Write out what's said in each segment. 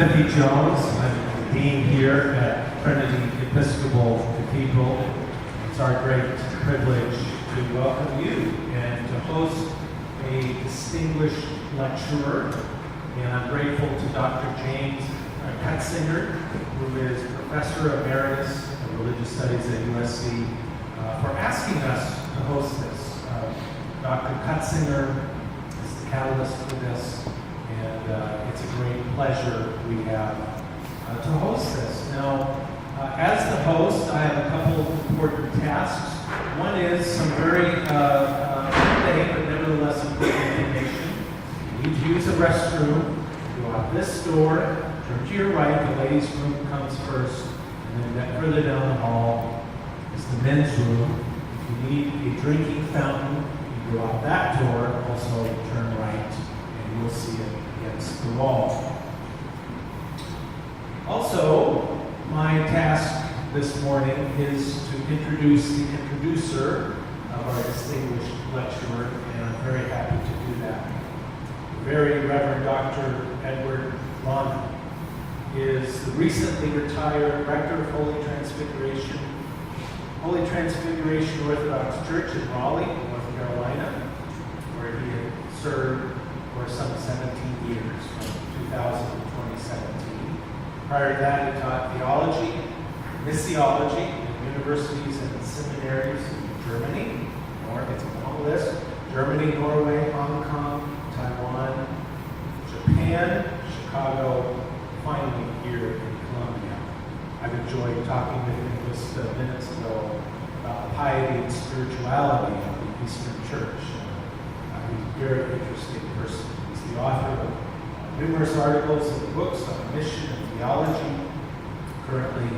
Timothy Jones. I'm the dean here at Trinity Episcopal Cathedral. It's our great privilege to welcome you and to host a distinguished lecturer. And I'm grateful to Dr. James Cutzinger, who is Professor Emeritus of Religious Studies at USC, for asking us to host this. Dr. Cutzinger is the catalyst for this, and it's a great pleasure we have to host this. Now, as the host, I have a couple of important tasks. One is some very mundane but nevertheless important information. You need to use a restroom. Go out this door, turn to your right, the ladies' room comes first, and then further down the hall is the men's room. If you need a drinking fountain, you go out that door, also turn right, and you'll see it against the wall. Also, my task this morning is to introduce the introducer of our distinguished lecturer, and I'm very happy to do that. Very Reverend Dr. Edward Lonham is the recently retired Rector of Holy Transfiguration Orthodox Church in Raleigh, North Carolina, where he had served for some 17 years, from 2000 to 2017. Prior to that, he taught theology, missiology in universities and seminaries in Germany, it's a long list, Germany, Norway, Hong Kong, Taiwan, Japan, Chicago, finally here in Columbia. I've enjoyed talking with him just minutes ago about the piety and spirituality of the Eastern Church. He's a very interesting person. He's the author of numerous articles and books on mission and theology, currently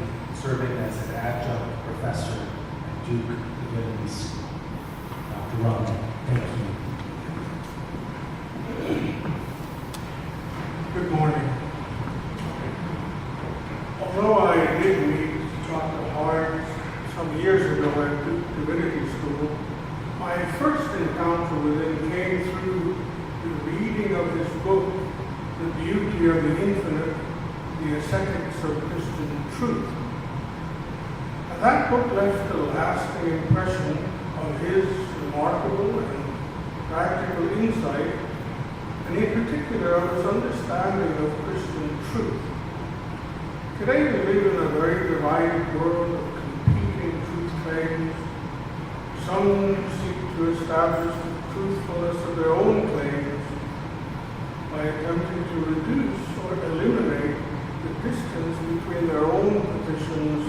serving as an adjunct professor at Duke Divinity School. Dr. Lonham, thank you. Good morning. Although I did meet Dr. Hart some years ago at Duke Divinity School, my first encounter with him came through the reading of his book, The Beauty of the Infinite, The Ascetics of Christian Truth. And that book left a lasting impression of his remarkable and practical insight, and in particular of his understanding of Christian truth. Today we live in a very divided world of competing truth claims. Some seek to establish the truthfulness of their own claims by attempting to reduce or eliminate the distance between their own positions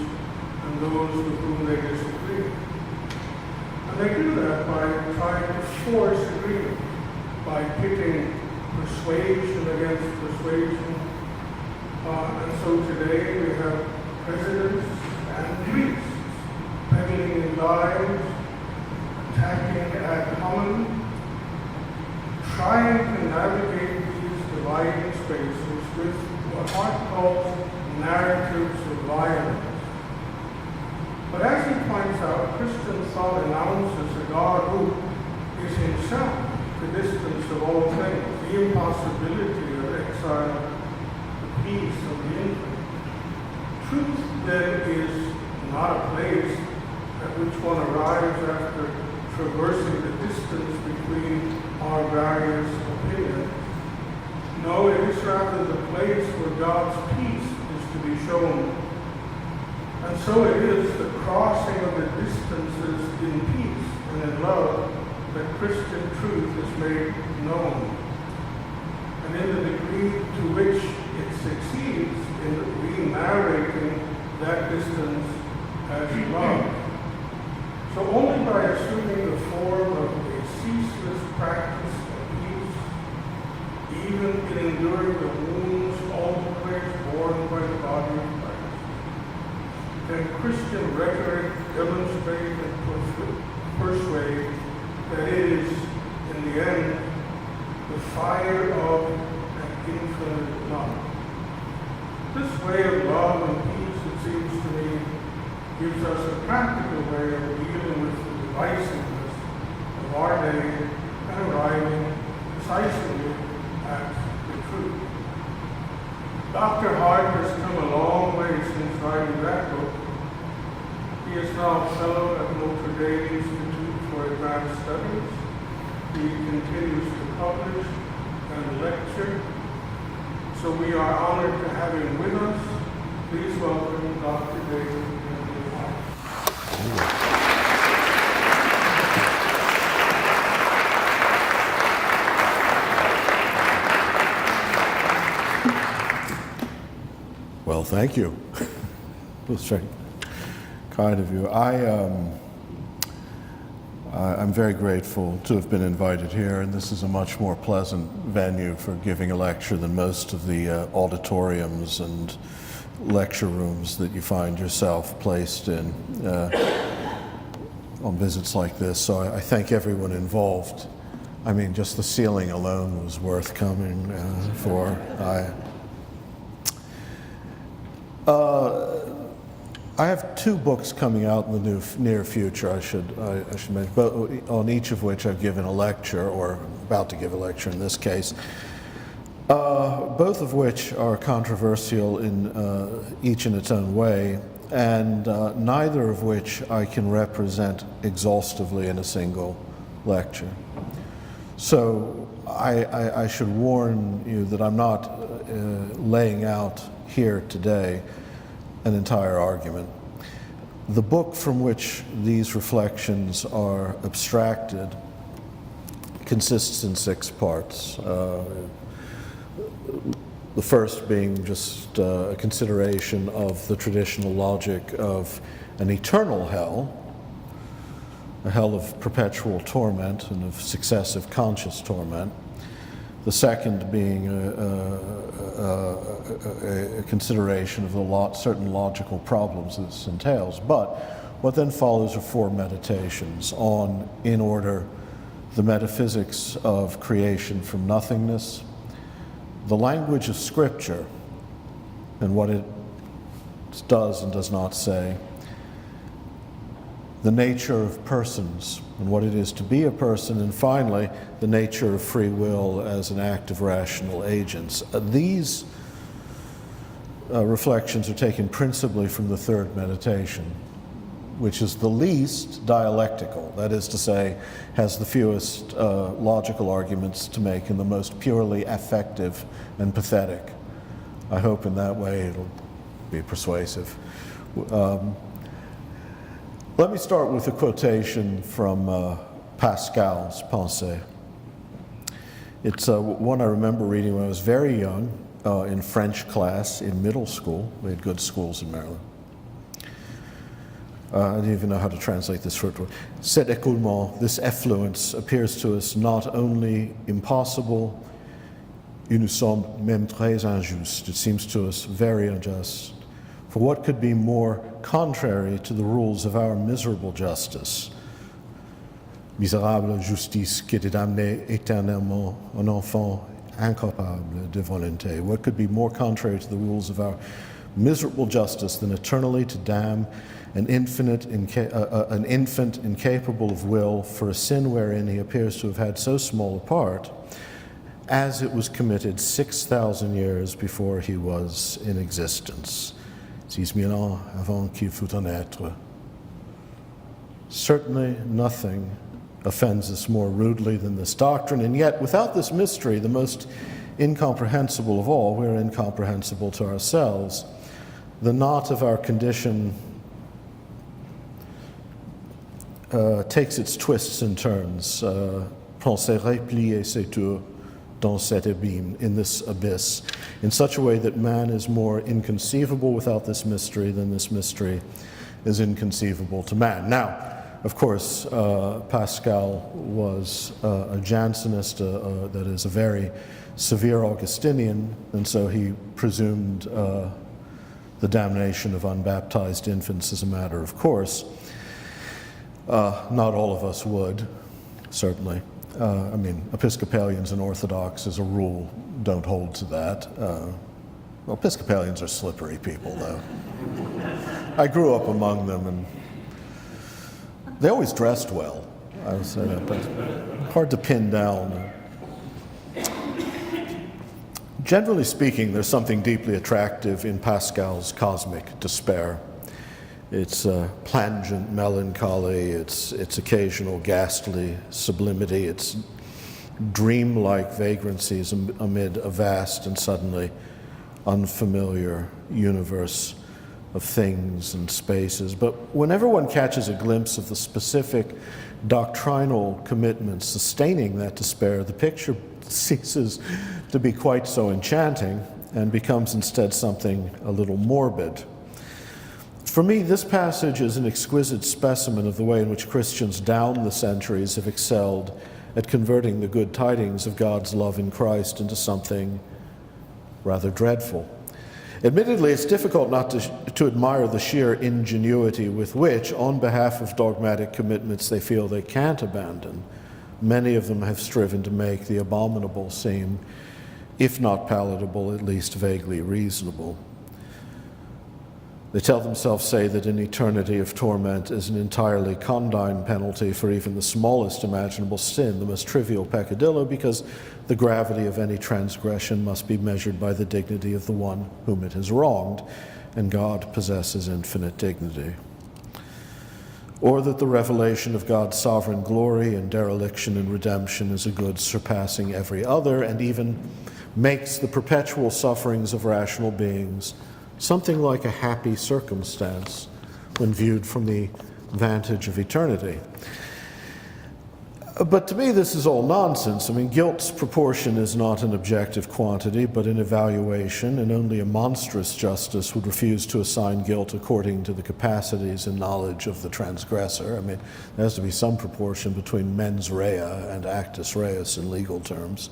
and those with whom they disagree. And they do that by trying to force agreement, by pitting persuasion against persuasion. And so today we have presidents and priests peddling in lies, attacking ad hominem, trying to navigate these dividing spaces with what Hart calls narratives of violence. But as he points out, Christian thought announces a God who is himself the distance of all things, the impossibility of exile, the peace of the infinite. Truth, then, is not a place at which one arrives after traversing the distance between our various opinions. No, it is rather the place where God's peace is to be shown. And so it is the crossing of the distances in peace and in love that Christian truth is made known. And in the degree to which it succeeds in re-narrating that distance as love. So only by assuming the form of a ceaseless practice of peace, even in enduring the wounds always borne by the body of Christ, can Christian rhetoric demonstrate and persuade that it is, in the end, the fire of an infinite love. This way of love and peace, it seems to me, gives us a practical way of dealing with the divisiveness of our day and arriving precisely at the truth. Dr. Hart has come a long way since writing that book. He is now a fellow at Notre Dame Institute for Advanced Studies. He continues to publish and lecture. So we are honored to have him with us. Please welcome Dr. David Bentley Hart. Well, thank you. It was very kind of you. I'm very grateful to have been invited here, and this is a much more pleasant venue for giving a lecture than most of the auditoriums and lecture rooms that you find yourself placed in on visits like this. So I thank everyone involved. I mean, just the ceiling alone was worth coming for. I have 2 books coming out in the near future, I should mention, but on each of which I've given a lecture, or about to give a lecture in this case, both of which are controversial in each in its own way, and neither of which I can represent exhaustively in a single lecture. So I should warn you that I'm not laying out here today an entire argument. The book from which these reflections are abstracted consists in 6 parts. The first being just a consideration of the traditional logic of an eternal hell, a hell of perpetual torment and of successive conscious torment. The second being a consideration of the certain logical problems this entails. But what then follows are 4 meditations on, in order, the metaphysics of creation from nothingness, the language of Scripture and what it does and does not say, the nature of persons and what it is to be a person, and finally, the nature of free will as an act of rational agents. These reflections are taken principally from the 3rd meditation, which is the least dialectical, that is to say, has the fewest logical arguments to make and the most purely affective and pathetic. I hope in that way it'll be persuasive. Let me start with a quotation from Pascal's Pensées. It's one I remember reading when I was very young in French class in middle school. We had good schools in Maryland. I don't even know how to translate this short word. Cet écoulement, this effluence, appears to us not only impossible, il nous semble même très injuste. It seems to us very unjust. For what could be more contrary to the rules of our miserable justice? Misérable justice qui était amenée éternellement un enfant incapable de volonté. What could be more contrary to the rules of our miserable justice than eternally to damn an infant incapable of will for a sin wherein he appears to have had so small a part, as it was committed 6,000 years before he was in existence. 6,000 ans avant qu'il fût un être. Certainly nothing offends us more rudely than this doctrine, and yet without this mystery, the most incomprehensible of all, we're incomprehensible to ourselves. The knot of our condition takes its twists and turns. Pensée repliée c'est tout dans cet abîme, in this abyss, in such a way that man is more inconceivable without this mystery than this mystery is inconceivable to man. Now, of course, Pascal was a Jansenist, that is, a very severe Augustinian, and so he presumed the damnation of unbaptized infants as a matter of course. Not all of us would, certainly. I mean, Episcopalians and Orthodox, as a rule, don't hold to that. Well, Episcopalians are slippery people, though. I grew up among them, and they always dressed well, I would say that, but hard to pin down. Generally speaking, there's something deeply attractive in Pascal's cosmic despair. Its plangent melancholy, its occasional ghastly sublimity, its dreamlike vagrancies amid a vast and suddenly unfamiliar universe of things and spaces. But whenever one catches a glimpse of the specific doctrinal commitments sustaining that despair, the picture ceases to be quite so enchanting and becomes instead something a little morbid. For me, this passage is an exquisite specimen of the way in which Christians down the centuries have excelled at converting the good tidings of God's love in Christ into something rather dreadful. Admittedly, it's difficult not to admire the sheer ingenuity with which, on behalf of dogmatic commitments they feel they can't abandon, many of them have striven to make the abominable seem, if not palatable, at least vaguely reasonable. They tell themselves, say, that an eternity of torment is an entirely condign penalty for even the smallest imaginable sin, the most trivial peccadillo, because the gravity of any transgression must be measured by the dignity of the one whom it has wronged, and God possesses infinite dignity. Or that the revelation of God's sovereign glory and dereliction and redemption is a good surpassing every other, and even makes the perpetual sufferings of rational beings something like a happy circumstance when viewed from the vantage of eternity. But to me, this is all nonsense. I mean, guilt's proportion is not an objective quantity, but an evaluation, and only a monstrous justice would refuse to assign guilt according to the capacities and knowledge of the transgressor. I mean, there has to be some proportion between mens rea and actus reus in legal terms.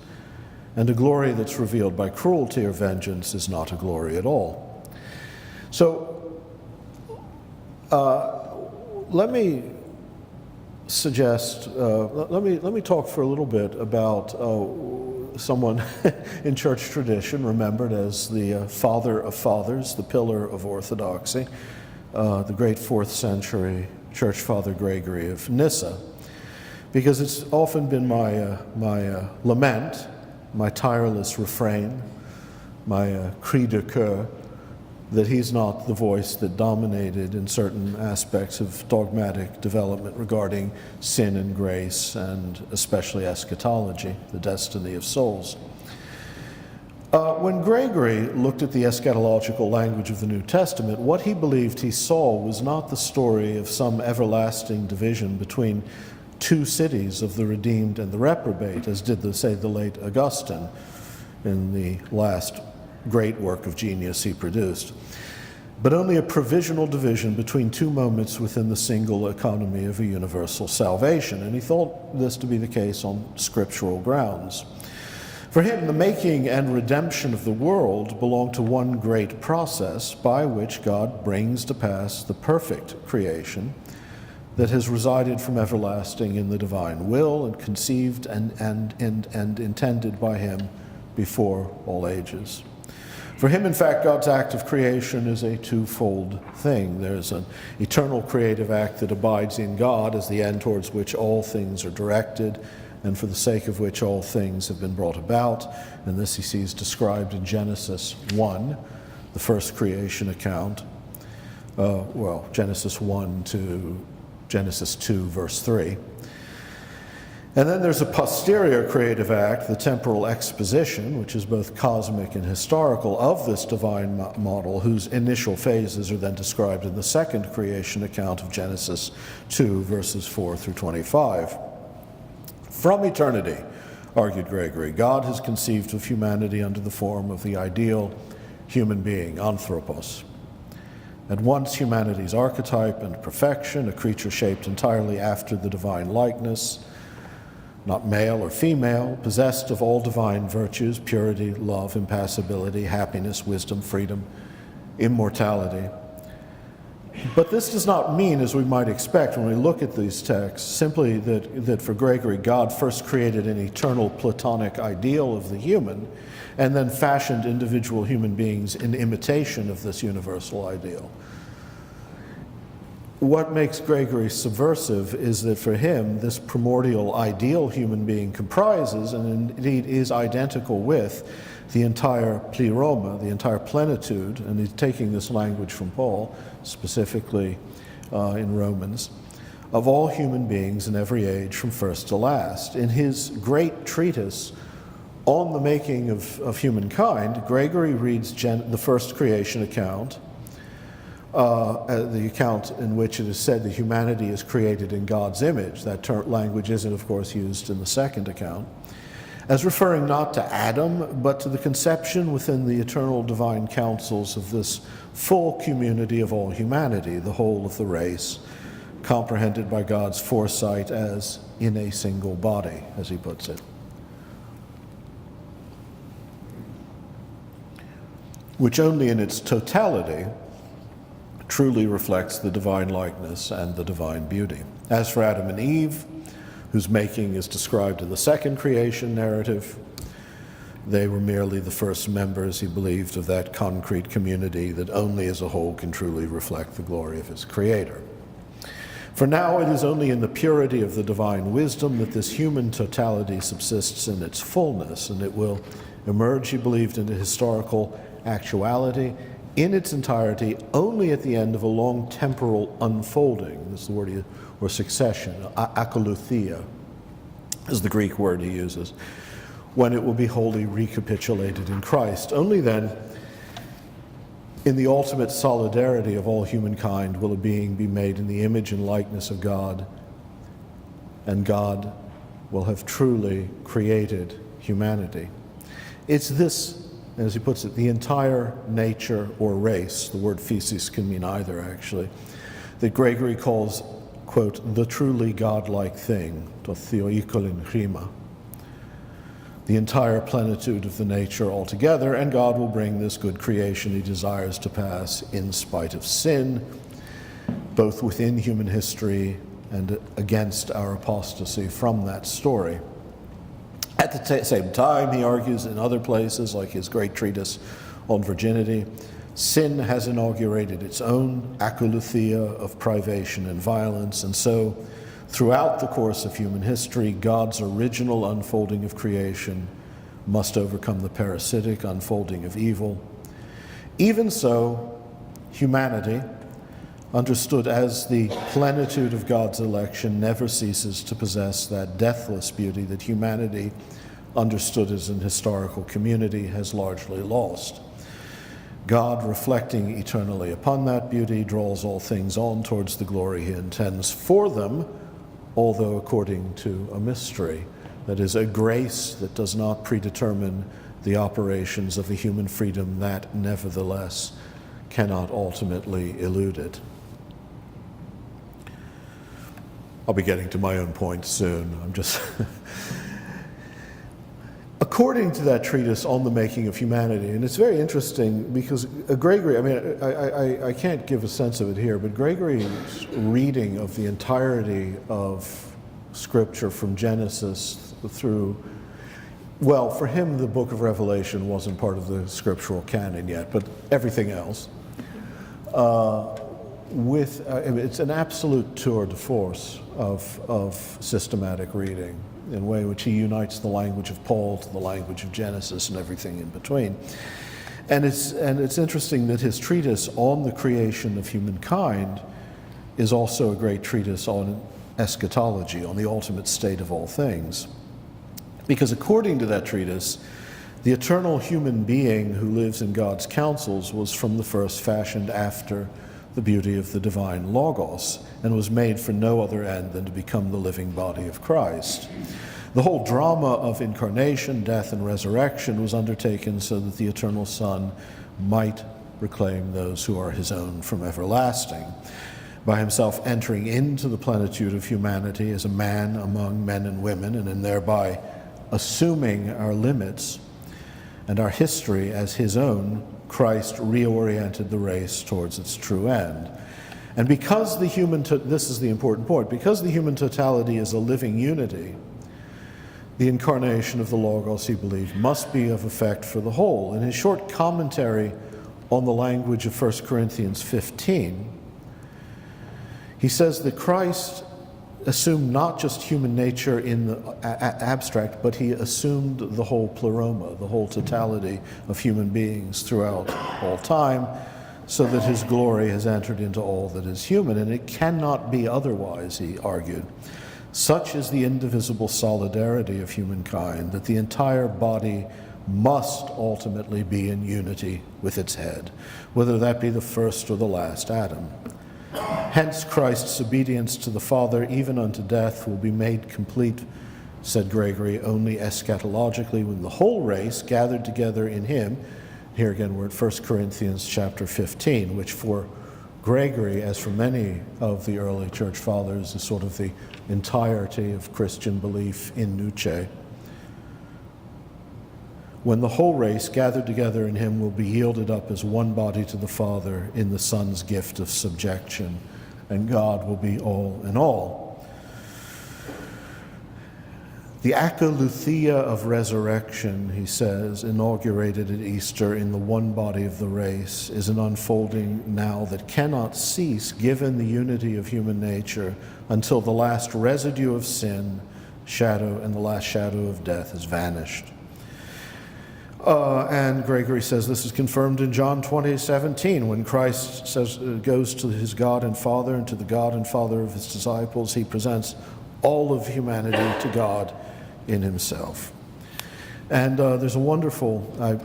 And a glory that's revealed by cruelty or vengeance is not a glory at all. So, let me suggest, let me talk for a little bit about someone in church tradition remembered as the father of fathers, the pillar of orthodoxy, the great 4th century church father Gregory of Nyssa, because it's often been my lament, my tireless refrain, my cri de coeur, that he's not the voice that dominated in certain aspects of dogmatic development regarding sin and grace, and especially eschatology, the destiny of souls. When Gregory looked at the eschatological language of the New Testament, what he believed he saw was not the story of some everlasting division between two cities of the redeemed and the reprobate, as did, the late Augustine in the last great work of genius he produced, but only a provisional division between two moments within the single economy of a universal salvation. And he thought this to be the case on scriptural grounds. For him, the making and redemption of the world belong to one great process by which God brings to pass the perfect creation that has resided from everlasting in the divine will and conceived and intended by him before all ages. For him, in fact, God's act of creation is a twofold thing. There's an eternal creative act that abides in God as the end towards which all things are directed, and for the sake of which all things have been brought about. And this he sees described in Genesis 1, the first creation account. Genesis 1 to Genesis 2, verse 3. And then there's a posterior creative act, the temporal exposition, which is both cosmic and historical, of this divine model, whose initial phases are then described in the second creation account of Genesis 2, verses 4 through 25. From eternity, argued Gregory, God has conceived of humanity under the form of the ideal human being, anthropos. At once humanity's archetype and perfection, a creature shaped entirely after the divine likeness, not male or female, possessed of all divine virtues, purity, love, impassibility, happiness, wisdom, freedom, immortality. But this does not mean, as we might expect when we look at these texts, simply that for Gregory, God first created an eternal Platonic ideal of the human and then fashioned individual human beings in imitation of this universal ideal. what makes Gregory subversive is that for him, this primordial ideal human being comprises, and indeed is identical with, the entire pleroma, the entire plenitude, and he's taking this language from Paul, specifically in Romans, of all human beings in every age from first to last. In his great treatise on the making of humankind, Gregory reads the first creation account, the account in which it is said that humanity is created in God's image. That language isn't, of course, used in the second account, as referring not to Adam, but to the conception within the eternal divine counsels of this full community of all humanity, the whole of the race, comprehended by God's foresight as in a single body, as he puts it. Which only in its totality truly reflects the divine likeness and the divine beauty. As for Adam and Eve, whose making is described in the second creation narrative, they were merely the first members, he believed, of that concrete community that only as a whole can truly reflect the glory of its creator. For now it is only in the purity of the divine wisdom that this human totality subsists in its fullness, and it will emerge, he believed, into historical actuality in its entirety only at the end of a long temporal unfolding. This is the word, or succession. Akoluthia is the Greek word he uses, when it will be wholly recapitulated in Christ. Only then, in the ultimate solidarity of all humankind, will a being be made in the image and likeness of God, and God will have truly created humanity. It's this, as he puts it, the entire nature or race, the word physis can mean either actually, that Gregory calls, quote, the truly godlike thing, to theoikolin chrima, the entire plenitude of the nature altogether, and God will bring this good creation he desires to pass in spite of sin, both within human history and against our apostasy from that story. At the same time, he argues in other places, like his great treatise on virginity, sin has inaugurated its own akoluthia of privation and violence, and so throughout the course of human history, God's original unfolding of creation must overcome the parasitic unfolding of evil. Even so, humanity, understood as the plenitude of God's election, never ceases to possess that deathless beauty that humanity, understood as an historical community, has largely lost. God, reflecting eternally upon that beauty, draws all things on towards the glory he intends for them, although according to a mystery, that is, a grace that does not predetermine the operations of a human freedom that nevertheless cannot ultimately elude it. I'll be getting to my own point soon. I'm just according to that treatise on the making of humanity, and it's very interesting because Gregory, I mean, I can't give a sense of it here, but Gregory's reading of the entirety of Scripture from Genesis through, well, for him the book of Revelation wasn't part of the scriptural canon yet, but everything else, it's an absolute tour de force of systematic reading, in a way in which he unites the language of Paul to the language of Genesis and everything in between. And it's interesting that his treatise on the creation of humankind is also a great treatise on eschatology, on the ultimate state of all things. Because according to that treatise, the eternal human being who lives in God's counsels was from the first fashioned after the beauty of the divine Logos, and was made for no other end than to become the living body of Christ. The whole drama of incarnation, death, and resurrection was undertaken so that the eternal Son might reclaim those who are his own from everlasting, by himself entering into the plenitude of humanity as a man among men and women, and in thereby assuming our limits and our history as his own. Christ reoriented the race towards its true end. And because the human, this is the important point, because the human totality is a living unity, the incarnation of the Logos, he believed, must be of effect for the whole. In his short commentary on the language of 1 Corinthians 15, He says that Christ assumed not just human nature in the abstract, but he assumed the whole pleroma, the whole totality of human beings throughout all time, so that his glory has entered into all that is human. And it cannot be otherwise, he argued. Such is the indivisible solidarity of humankind that the entire body must ultimately be in unity with its head, whether that be the first or the last Adam. Hence Christ's obedience to the Father, even unto death, will be made complete, said Gregory, only eschatologically, when the whole race gathered together in him. Here again we're at 1 Corinthians chapter 15, which for Gregory, as for many of the early church fathers, is sort of the entirety of Christian belief in Nuce. When the whole race gathered together in him will be yielded up as one body to the Father in the Son's gift of subjection, and God will be all in all. The akoluthia of resurrection, he says, inaugurated at Easter in the one body of the race, is an unfolding now that cannot cease given the unity of human nature until the last residue of sin, shadow, and the last shadow of death has vanished. And Gregory says this is confirmed in John 20:17, when Christ goes to his God and Father, and to the God and Father of his disciples, he presents all of humanity to God in himself. And there's a wonderful, I'll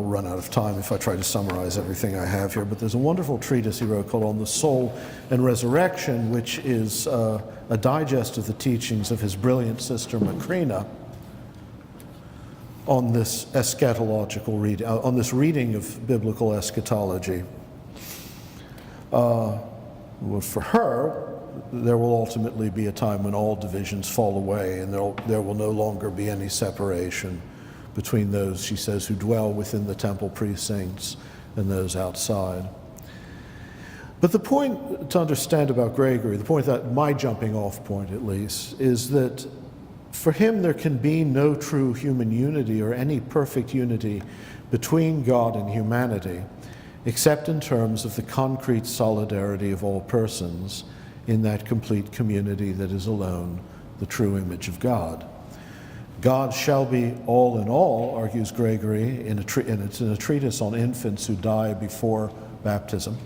run out of time if I try to summarize everything I have here, but there's a wonderful treatise he wrote called On the Soul and Resurrection, which is a digest of the teachings of his brilliant sister Macrina on this eschatological reading, on this reading of biblical eschatology. Well, for her, there will ultimately be a time when all divisions fall away, and there will no longer be any separation between those, she says, who dwell within the temple precincts and those outside. But the point to understand about Gregory, the point that my jumping off point at least, is that for him there can be no true human unity or any perfect unity between God and humanity, except in terms of the concrete solidarity of all persons in that complete community that is alone the true image of God. God shall be all in all, argues Gregory in a treatise on infants who die before baptism,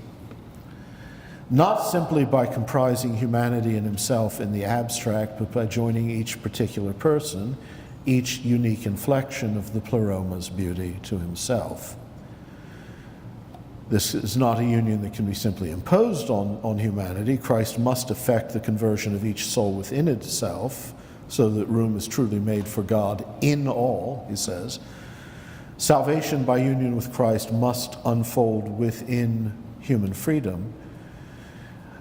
not simply by comprising humanity in himself in the abstract, but by joining each particular person, each unique inflection of the pleroma's beauty to himself. This is not a union that can be simply imposed on humanity. Christ must effect the conversion of each soul within itself, so that room is truly made for God in all, he says. Salvation by union with Christ must unfold within human freedom.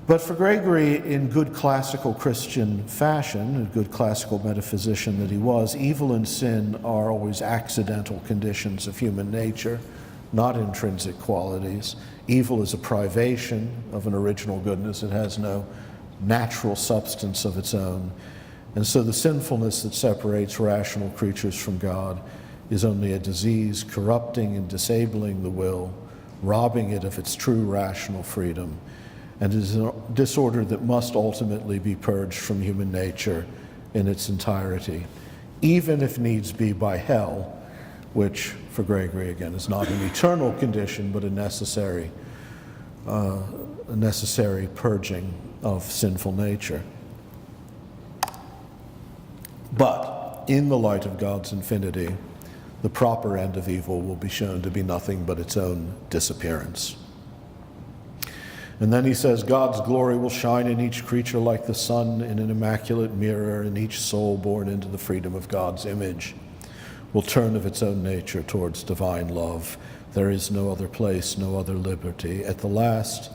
But for Gregory, in good classical Christian fashion, a good classical metaphysician that he was, evil and sin are always accidental conditions of human nature, not intrinsic qualities. Evil is a privation of an original goodness. It has no natural substance of its own. And so the sinfulness that separates rational creatures from God is only a disease corrupting and disabling the will, robbing it of its true rational freedom, and is a disorder that must ultimately be purged from human nature in its entirety, even if needs be by hell, which for Gregory again is not an eternal condition but a necessary purging of sinful nature. But in the light of God's infinity, the proper end of evil will be shown to be nothing but its own disappearance. And then he says, God's glory will shine in each creature like the sun in an immaculate mirror, and each soul born into the freedom of God's image will turn of its own nature towards divine love. There is no other place, no other liberty. At the last,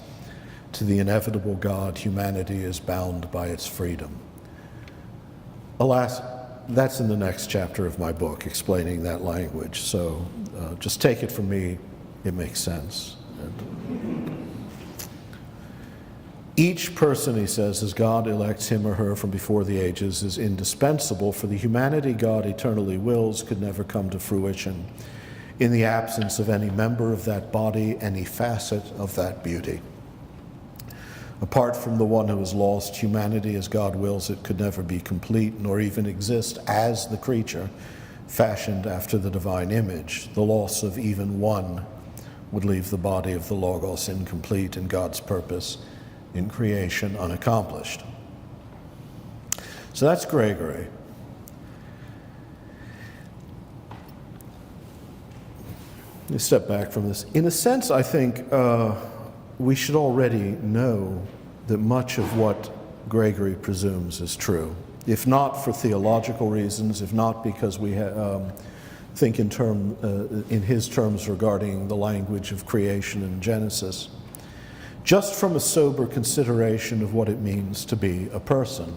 to the inevitable God, humanity is bound by its freedom. Alas, that's in the next chapter of my book, explaining that language. So just take it from me, it makes sense. Each person, he says, as God elects him or her from before the ages, is indispensable, for the humanity God eternally wills could never come to fruition in the absence of any member of that body, any facet of that beauty. Apart from the one who is lost, humanity as God wills it could never be complete, nor even exist as the creature fashioned after the divine image. The loss of even one would leave the body of the Logos incomplete and God's purpose in creation unaccomplished. So that's Gregory. Let me step back from this. In a sense, I think we should already know that much of what Gregory presumes is true, if not for theological reasons, if not because we think in his terms regarding the language of creation in Genesis, just from a sober consideration of what it means to be a person.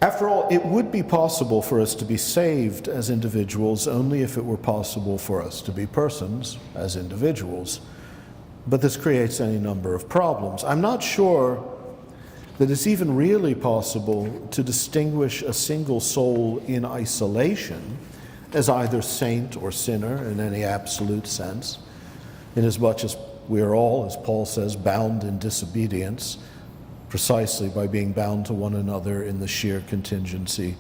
After all, it would be possible for us to be saved as individuals only if it were possible for us to be persons as individuals. But this creates any number of problems. I'm not sure that it's even really possible to distinguish a single soul in isolation as either saint or sinner in any absolute sense, inasmuch as we are all, as Paul says, bound in disobedience, precisely by being bound to one another in the sheer contingency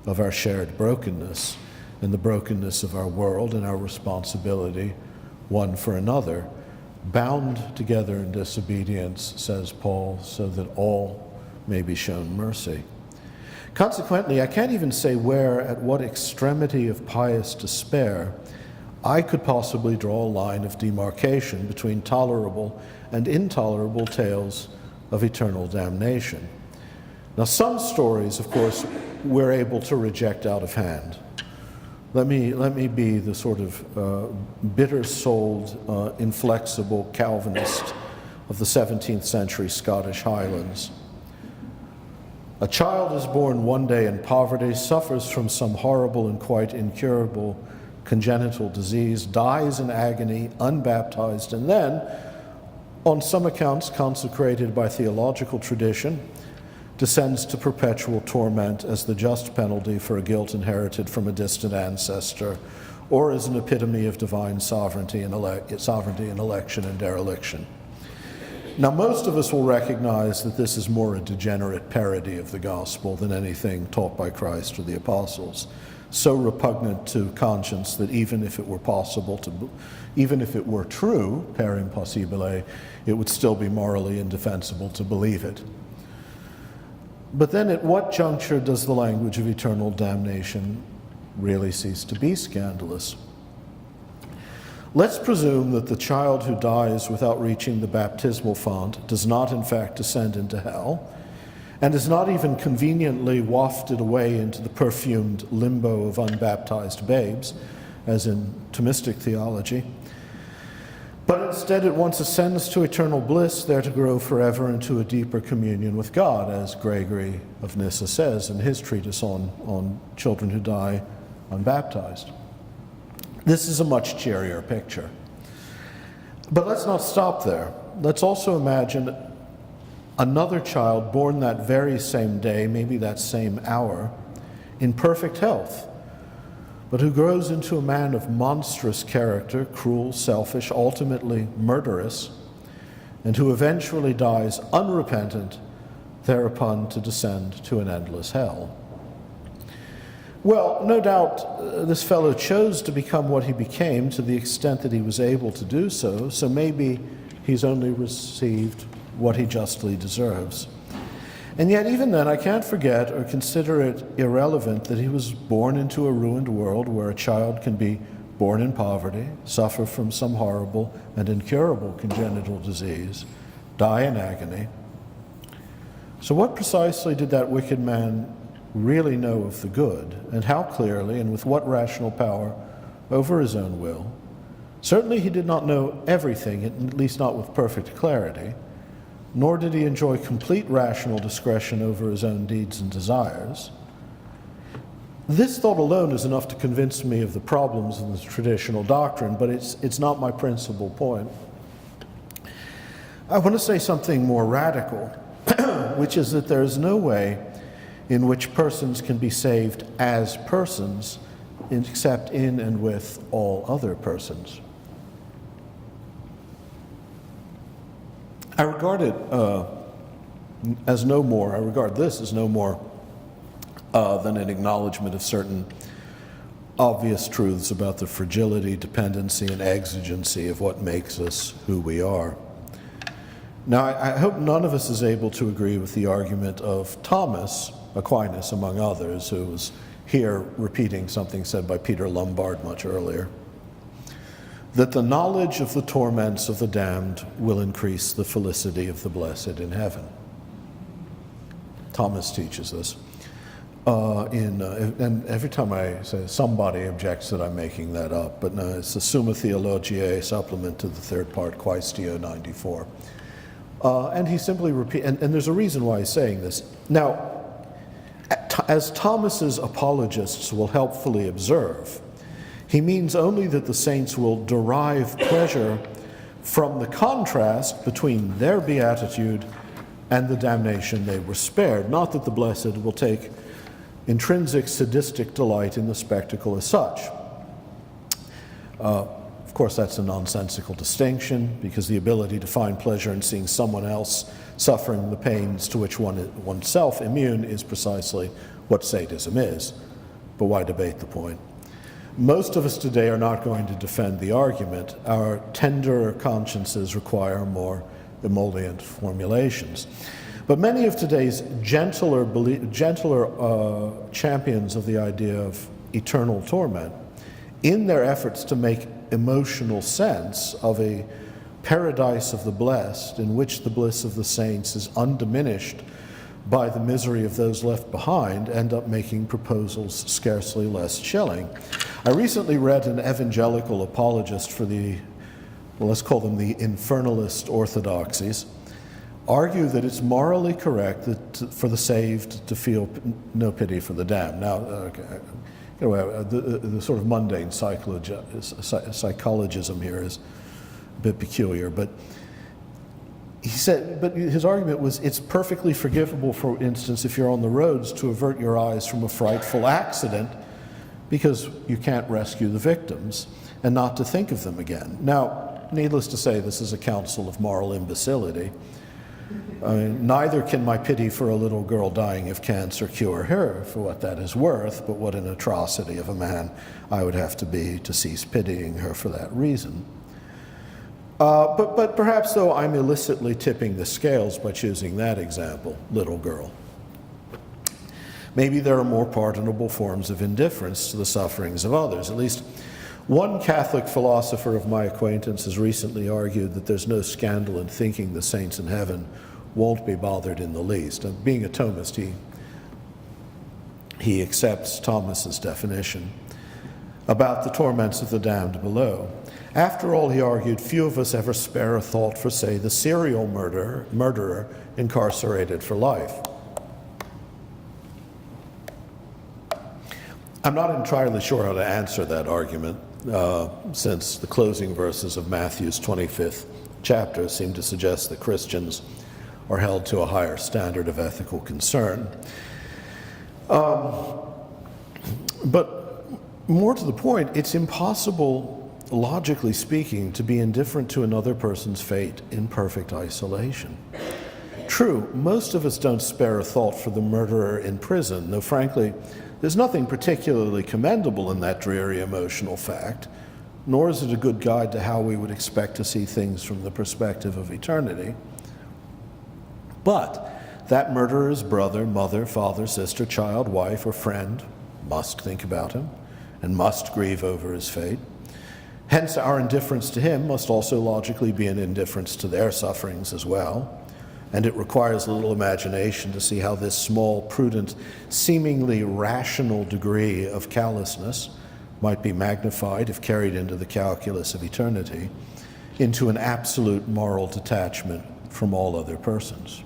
of our shared brokenness and the brokenness of our world and our responsibility one for another. Bound together in disobedience, says Paul, so that all may be shown mercy. Consequently, I can't even say where, at what extremity of pious despair, I could possibly draw a line of demarcation between tolerable and intolerable tales of eternal damnation. Now, some stories, of course, we're able to reject out of hand. Let me be the sort of bitter-souled, inflexible Calvinist of the 17th century Scottish Highlands. A child is born one day in poverty, suffers from some horrible and quite incurable congenital disease, dies in agony, unbaptized, and then, on some accounts consecrated by theological tradition, descends to perpetual torment as the just penalty for a guilt inherited from a distant ancestor, or as an epitome of divine sovereignty in election and dereliction. Now, most of us will recognize that this is more a degenerate parody of the gospel than anything taught by Christ or the apostles, so repugnant to conscience that even if it were possible to, even if it were true, per impossibile, it would still be morally indefensible to believe it. But then at what juncture does the language of eternal damnation really cease to be scandalous? Let's presume that the child who dies without reaching the baptismal font does not in fact descend into hell, and is not even conveniently wafted away into the perfumed limbo of unbaptized babes, as in Thomistic theology, but instead at once ascends to eternal bliss, there to grow forever into a deeper communion with God, as Gregory of Nyssa says in his treatise on children who die unbaptized. This is a much cheerier picture. But let's not stop there. Let's also imagine another child born that very same day, maybe that same hour, in perfect health, but who grows into a man of monstrous character, cruel, selfish, ultimately murderous, and who eventually dies unrepentant, thereupon to descend to an endless hell. Well, no doubt this fellow chose to become what he became to the extent that he was able to do so, so maybe he's only received what he justly deserves. And yet even then I can't forget or consider it irrelevant that he was born into a ruined world where a child can be born in poverty, suffer from some horrible and incurable congenital disease, die in agony. So what precisely did that wicked man really know of the good, and how clearly and with what rational power over his own will? Certainly he did not know everything, at least not with perfect clarity, nor did he enjoy complete rational discretion over his own deeds and desires. This thought alone is enough to convince me of the problems in the traditional doctrine, but it's not my principal point. I want to say something more radical, which is that there is no way in which persons can be saved as persons except in and with all other persons. I regard it as no more, I regard this as no more than an acknowledgement of certain obvious truths about the fragility, dependency, and exigency of what makes us who we are. Now, I hope none of us is able to agree with the argument of Thomas Aquinas, among others, who was here repeating something said by Peter Lombard much earlier, that the knowledge of the torments of the damned will increase the felicity of the blessed in heaven. Thomas teaches this. And every time I say, somebody objects that I'm making that up, but no, it's the Summa Theologiae supplement to the third part, Quaestio 94. And he simply repeats, and there's a reason why he's saying this. Now, as Thomas's apologists will helpfully observe, he means only that the saints will derive pleasure from the contrast between their beatitude and the damnation they were spared, not that the blessed will take intrinsic sadistic delight in the spectacle as such. Of course, that's a nonsensical distinction, because the ability to find pleasure in seeing someone else suffering the pains to which oneself immune is precisely what sadism is. But why debate the point? Most of us today are not going to defend the argument. Our tender consciences require more emollient formulations. But many of today's gentler champions of the idea of eternal torment, in their efforts to make emotional sense of a paradise of the blessed in which the bliss of the saints is undiminished by the misery of those left behind, end up making proposals scarcely less chilling. I recently read an evangelical apologist for the, well, let's call them the infernalist orthodoxies, argue that it's morally correct that for the saved to feel no pity for the damned. Now, the sort of mundane psychologism here is a bit peculiar, but he said, but his argument was it's perfectly forgivable, for instance, if you're on the roads, to avert your eyes from a frightful accident because you can't rescue the victims, and not to think of them again. Now, needless to say, this is a counsel of moral imbecility. I mean, neither can my pity for a little girl dying of cancer cure her, for what that is worth, but what an atrocity of a man I would have to be to cease pitying her for that reason. But perhaps, though, I'm illicitly tipping the scales by choosing that example, little girl. Maybe there are more pardonable forms of indifference to the sufferings of others. At least one Catholic philosopher of my acquaintance has recently argued that there's no scandal in thinking the saints in heaven won't be bothered in the least. And being a Thomist, he accepts Thomas's definition about the torments of the damned below. After all, he argued, few of us ever spare a thought for, say, the serial murderer incarcerated for life. I'm not entirely sure how to answer that argument, since the closing verses of Matthew's 25th chapter seem to suggest that Christians are held to a higher standard of ethical concern. But more to the point, it's impossible, logically speaking, to be indifferent to another person's fate in perfect isolation. True, most of us don't spare a thought for the murderer in prison, though frankly, there's nothing particularly commendable in that dreary emotional fact, nor is it a good guide to how we would expect to see things from the perspective of eternity. But that murderer's brother, mother, father, sister, child, wife, or friend must think about him and must grieve over his fate. Hence, our indifference to him must also logically be an indifference to their sufferings as well. And it requires a little imagination to see how this small, prudent, seemingly rational degree of callousness might be magnified, if carried into the calculus of eternity, into an absolute moral detachment from all other persons.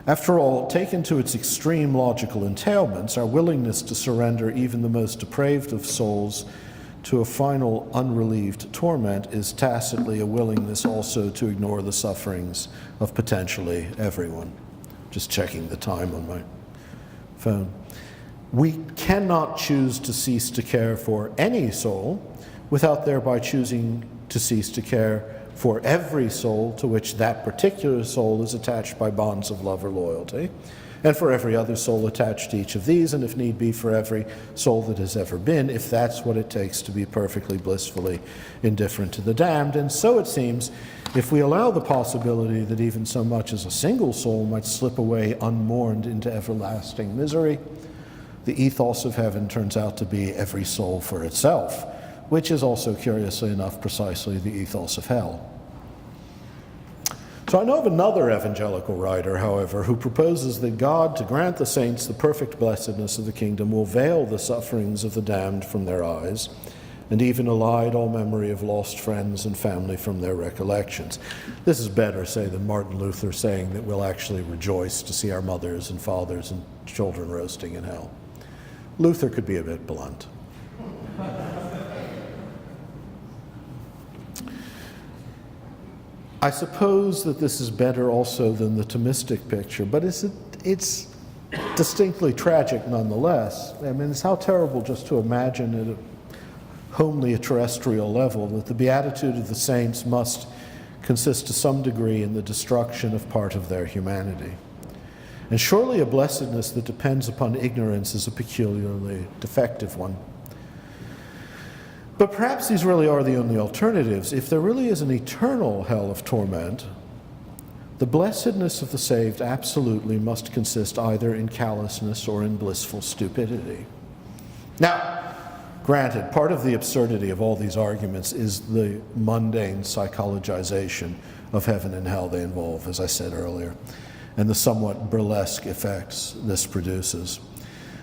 After all, taken to its extreme logical entailments, our willingness to surrender even the most depraved of souls to a final unrelieved torment is tacitly a willingness also to ignore the sufferings of potentially everyone. Just checking the time on my phone. We cannot choose to cease to care for any soul without thereby choosing to cease to care for every soul to which that particular soul is attached by bonds of love or loyalty, and for every other soul attached to each of these, and if need be, for every soul that has ever been, if that's what it takes to be perfectly blissfully indifferent to the damned. And so it seems, if we allow the possibility that even so much as a single soul might slip away unmourned into everlasting misery, the ethos of heaven turns out to be every soul for itself, which is also, curiously enough, precisely the ethos of hell. So I know of another evangelical writer, however, who proposes that God, to grant the saints the perfect blessedness of the kingdom, will veil the sufferings of the damned from their eyes, and even elide all memory of lost friends and family from their recollections. This is better, say, than Martin Luther saying that we'll actually rejoice to see our mothers and fathers and children roasting in hell. Luther could be a bit blunt. I suppose that this is better also than the Thomistic picture, but it's distinctly tragic nonetheless. I mean, it's how terrible just to imagine at a homely terrestrial level that the beatitude of the saints must consist to some degree in the destruction of part of their humanity. And surely a blessedness that depends upon ignorance is a peculiarly defective one. But perhaps these really are the only alternatives. If there really is an eternal hell of torment, the blessedness of the saved absolutely must consist either in callousness or in blissful stupidity. Now, granted, part of the absurdity of all these arguments is the mundane psychologization of heaven and hell they involve, as I said earlier, and the somewhat burlesque effects this produces.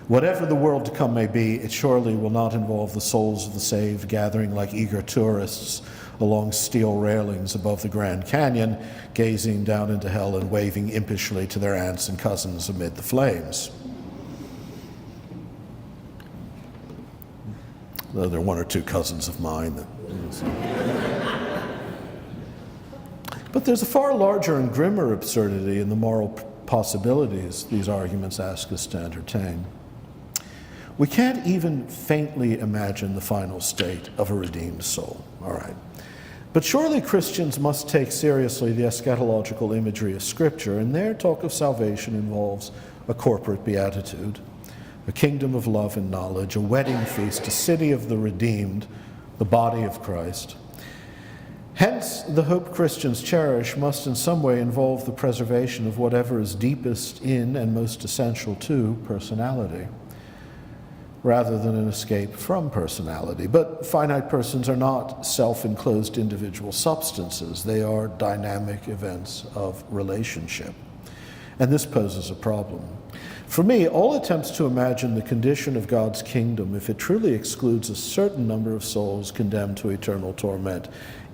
Whatever the world to come may be, it surely will not involve the souls of the saved gathering like eager tourists along steel railings above the Grand Canyon, gazing down into hell and waving impishly to their aunts and cousins amid the flames. Though there are one or two cousins of mine that... But there's a far larger and grimmer absurdity in the moral possibilities these arguments ask us to entertain. We can't even faintly imagine the final state of a redeemed soul, all right. But surely Christians must take seriously the eschatological imagery of Scripture, and their talk of salvation involves a corporate beatitude, a kingdom of love and knowledge, a wedding feast, a city of the redeemed, the body of Christ. Hence, the hope Christians cherish must in some way involve the preservation of whatever is deepest in and most essential to personality, rather than an escape from personality. But finite persons are not self-enclosed individual substances. They are dynamic events of relationship. And this poses a problem. For me, all attempts to imagine the condition of God's kingdom, if it truly excludes a certain number of souls condemned to eternal torment,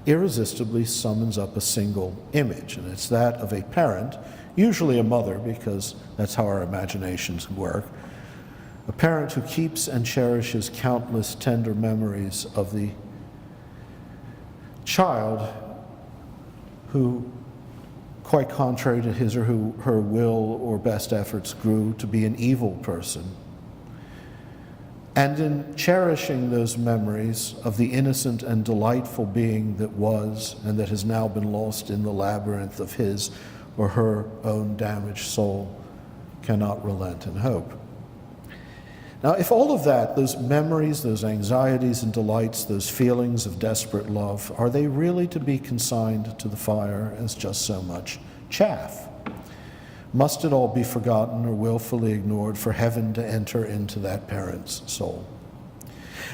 irresistibly summons up a single image, and it's that of a parent, usually a mother, because that's how our imaginations work, a parent who keeps and cherishes countless tender memories of the child who, quite contrary to his or her will or best efforts, grew to be an evil person. And in cherishing those memories of the innocent and delightful being that was and that has now been lost in the labyrinth of his or her own damaged soul, cannot relent in hope. Now, if all of that, those memories, those anxieties and delights, those feelings of desperate love, are they really to be consigned to the fire as just so much chaff? Must it all be forgotten or willfully ignored for heaven to enter into that parent's soul?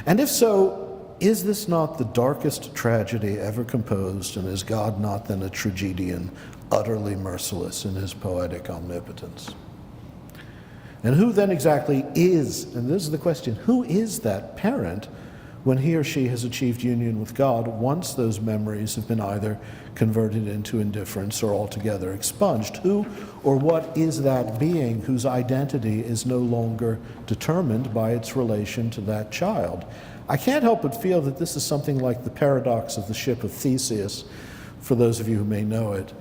And if so, is this not the darkest tragedy ever composed, and is God not then a tragedian, utterly merciless in his poetic omnipotence? And who then exactly is, and this is the question, who is that parent when he or she has achieved union with God once those memories have been either converted into indifference or altogether expunged? Who or what is that being whose identity is no longer determined by its relation to that child? I can't help but feel that this is something like the paradox of the ship of Theseus, for those of you who may know it,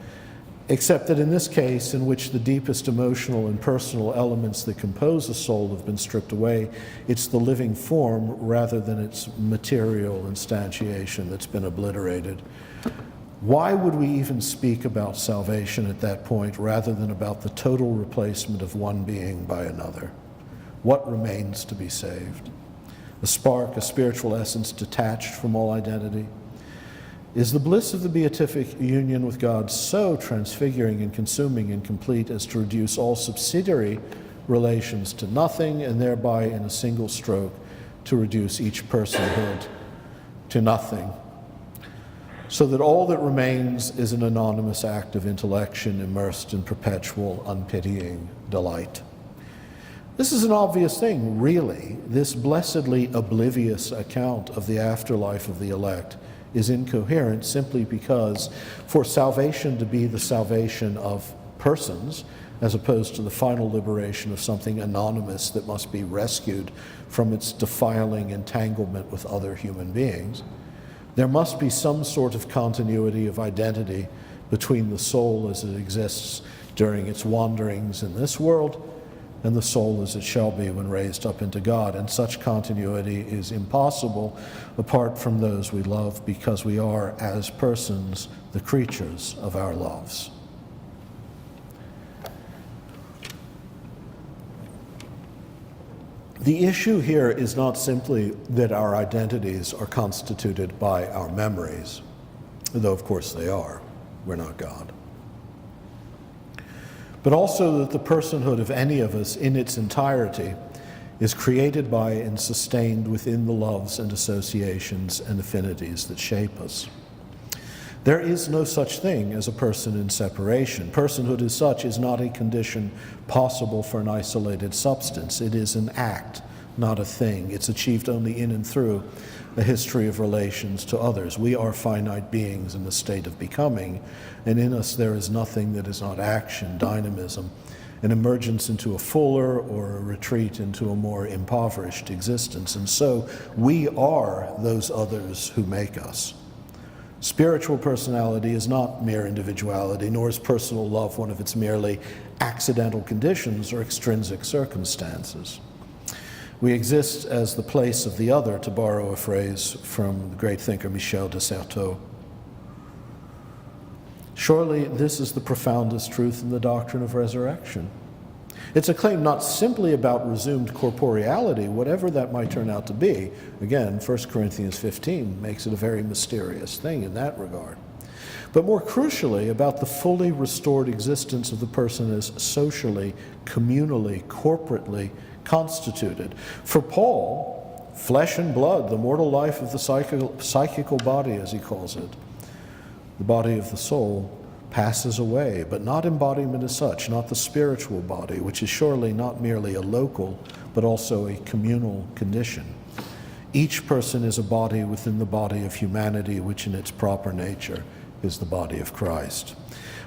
except that in this case, in which the deepest emotional and personal elements that compose a soul have been stripped away, it's the living form rather than its material instantiation that's been obliterated. Why would we even speak about salvation at that point rather than about the total replacement of one being by another? What remains to be saved? A spark, a spiritual essence detached from all identity? Is the bliss of the beatific union with God so transfiguring and consuming and complete as to reduce all subsidiary relations to nothing, and thereby in a single stroke to reduce each personhood to nothing, so that all that remains is an anonymous act of intellection immersed in perpetual, unpitying delight? This is an obvious thing, really. This blessedly oblivious account of the afterlife of the elect is incoherent simply because for salvation to be the salvation of persons, as opposed to the final liberation of something anonymous that must be rescued from its defiling entanglement with other human beings, there must be some sort of continuity of identity between the soul as it exists during its wanderings in this world and the soul as it shall be when raised up into God. And such continuity is impossible apart from those we love, because we are, as persons, the creatures of our loves. The issue here is not simply that our identities are constituted by our memories, though of course they are. We're not God. But also that the personhood of any of us in its entirety is created by and sustained within the loves and associations and affinities that shape us. There is no such thing as a person in separation. Personhood as such is not a condition possible for an isolated substance. It is an act, not a thing. It's achieved only in and through a history of relations to others. We are finite beings in the state of becoming, and in us there is nothing that is not action, dynamism, an emergence into a fuller or a retreat into a more impoverished existence. And so we are those others who make us. Spiritual personality is not mere individuality, nor is personal love one of its merely accidental conditions or extrinsic circumstances. We exist as the place of the other, to borrow a phrase from the great thinker Michel de Certeau. Surely this is the profoundest truth in the doctrine of resurrection. It's a claim not simply about resumed corporeality, whatever that might turn out to be. Again, 1 Corinthians 15 makes it a very mysterious thing in that regard. But more crucially, about the fully restored existence of the person as socially, communally, corporately constituted. For Paul, flesh and blood, the mortal life of the psychical body, as he calls it, the body of the soul, passes away, but not embodiment as such, not the spiritual body, which is surely not merely a local, but also a communal condition. Each person is a body within the body of humanity, which in its proper nature is the body of Christ.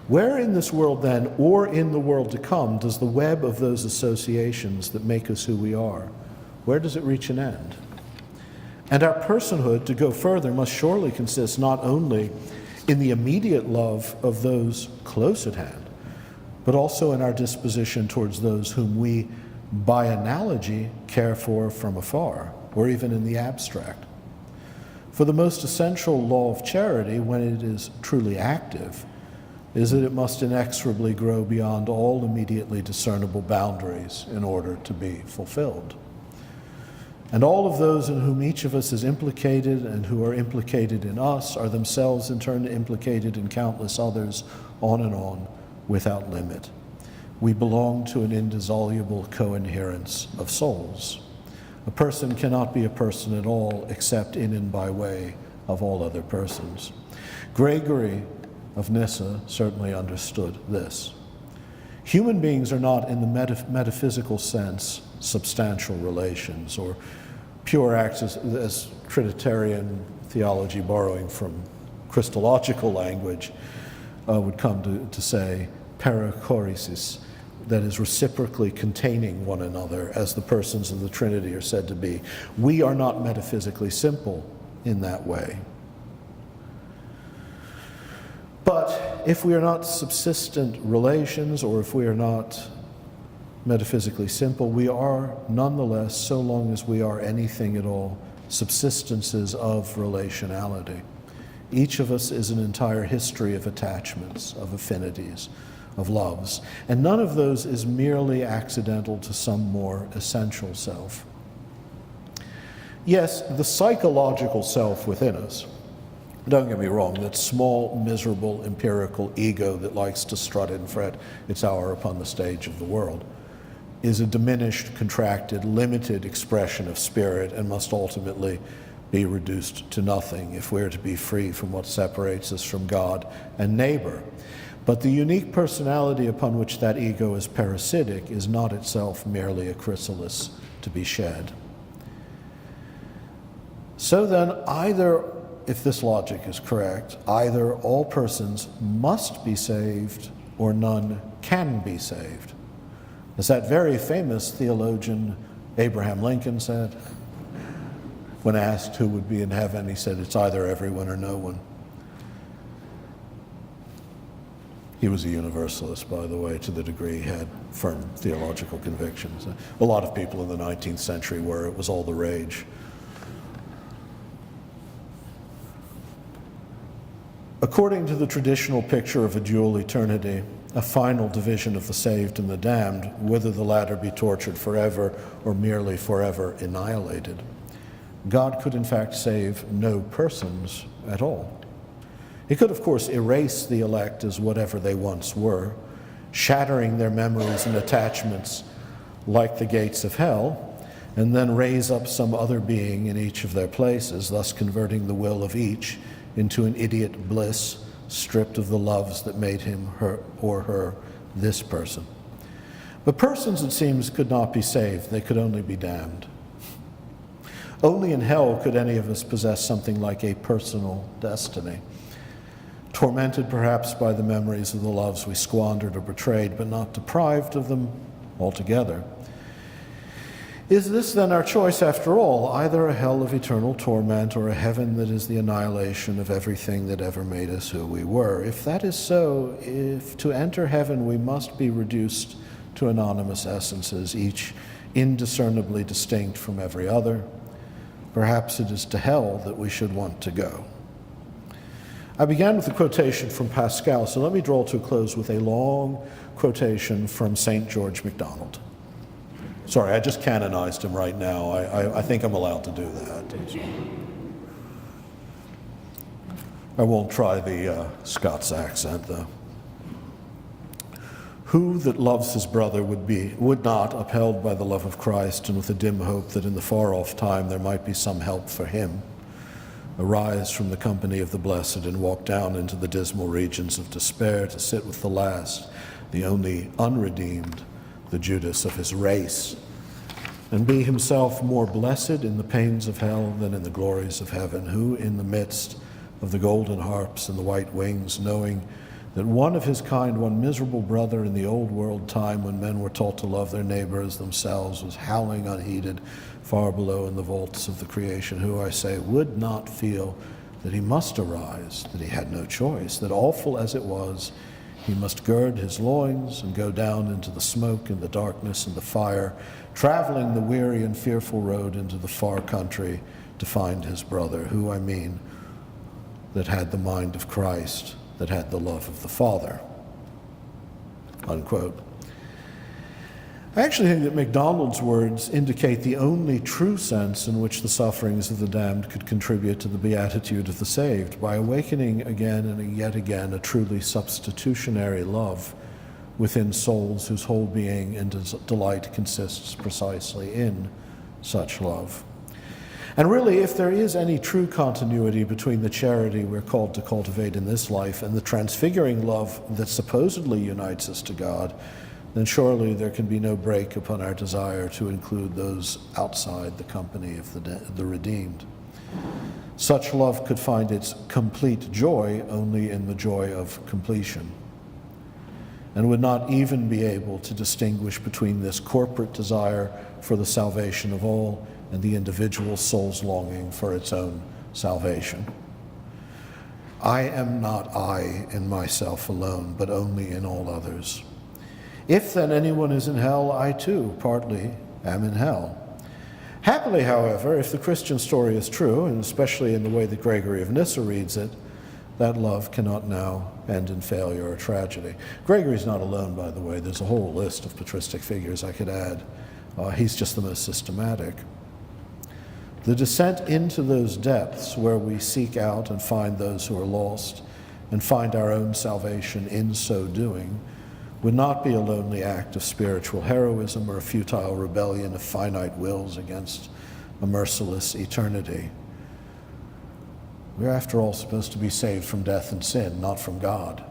Where in this world then, or in the world to come, does the web of those associations that make us who we are, where does it reach an end? And our personhood, to go further, must surely consist not only in the immediate love of those close at hand, but also in our disposition towards those whom we, by analogy, care for from afar, or even in the abstract. For the most essential law of charity, when it is truly active, is that it must inexorably grow beyond all immediately discernible boundaries in order to be fulfilled. And all of those in whom each of us is implicated and who are implicated in us are themselves in turn implicated in countless others, on and on, without limit. We belong to an indissoluble co-inherence of souls. A person cannot be a person at all except in and by way of all other persons. Gregory of Nyssa certainly understood this. Human beings are not, in the metaphysical sense, substantial relations or pure acts as Trinitarian theology, borrowing from Christological language, would come to say, parachoresis, that is reciprocally containing one another, as the persons of the Trinity are said to be. We are not metaphysically simple in that way. But if we are not subsistent relations, or if we are not metaphysically simple, we are nonetheless, so long as we are anything at all, subsistences of relationality. Each of us is an entire history of attachments, of affinities, of loves, and none of those is merely accidental to some more essential self. Yes, the psychological self within us, don't get me wrong, that small, miserable, empirical ego that likes to strut and fret its hour upon the stage of the world, is a diminished, contracted, limited expression of spirit and must ultimately be reduced to nothing if we're to be free from what separates us from God and neighbor. But the unique personality upon which that ego is parasitic is not itself merely a chrysalis to be shed. So then, either, if this logic is correct, either all persons must be saved or none can be saved. As that very famous theologian Abraham Lincoln said, when asked who would be in heaven, he said, it's either everyone or no one. He was a universalist, by the way, to the degree he had firm theological convictions. A lot of people in the 19th century were. It was all the rage. According to the traditional picture of a dual eternity, a final division of the saved and the damned, whether the latter be tortured forever or merely forever annihilated, God could in fact save no persons at all. He could, of course, erase the elect as whatever they once were, shattering their memories and attachments like the gates of hell, and then raise up some other being in each of their places, thus converting the will of each into an idiot bliss, stripped of the loves that made him her or her this person. But persons, it seems, could not be saved. They could only be damned. Only in hell could any of us possess something like a personal destiny, tormented perhaps by the memories of the loves we squandered or betrayed, but not deprived of them altogether. Is this then our choice after all, either a hell of eternal torment or a heaven that is the annihilation of everything that ever made us who we were? If that is so, if to enter heaven we must be reduced to anonymous essences, each indiscernibly distinct from every other, perhaps it is to hell that we should want to go. I began with a quotation from Pascal, so let me draw to a close with a long quotation from St. George MacDonald. Sorry, I just canonized him right now. I think I'm allowed to do that. I won't try the Scots accent, though. Who that loves his brother would not, upheld by the love of Christ and with a dim hope that in the far-off time there might be some help for him, arise from the company of the blessed and walk down into the dismal regions of despair to sit with the last, the only unredeemed, the Judas of his race, and be himself more blessed in the pains of hell than in the glories of heaven, who in the midst of the golden harps and the white wings, knowing that one of his kind, one miserable brother in the old world time when men were taught to love their neighbor as themselves, was howling unheeded far below in the vaults of the creation, who, I say, would not feel that he must arise, that he had no choice, that awful as it was, he must gird his loins and go down into the smoke and the darkness and the fire, traveling the weary and fearful road into the far country to find his brother, who, I mean, that had the mind of Christ, that had the love of the Father. Unquote. I actually think that MacDonald's words indicate the only true sense in which the sufferings of the damned could contribute to the beatitude of the saved, by awakening again and yet again a truly substitutionary love within souls whose whole being and delight consists precisely in such love. And really, if there is any true continuity between the charity we're called to cultivate in this life and the transfiguring love that supposedly unites us to God, then surely there can be no break upon our desire to include those outside the company of the redeemed. Such love could find its complete joy only in the joy of completion, and would not even be able to distinguish between this corporate desire for the salvation of all and the individual soul's longing for its own salvation. I am not I in myself alone, but only in all others. If then anyone is in hell, I too, partly, am in hell. Happily, however, if the Christian story is true, and especially in the way that Gregory of Nyssa reads it, that love cannot now end in failure or tragedy. Gregory's not alone, by the way. There's a whole list of patristic figures I could add. He's just the most systematic. The descent into those depths where we seek out and find those who are lost and find our own salvation in so doing would not be a lonely act of spiritual heroism or a futile rebellion of finite wills against a merciless eternity. We're, after all, supposed to be saved from death and sin, not from God.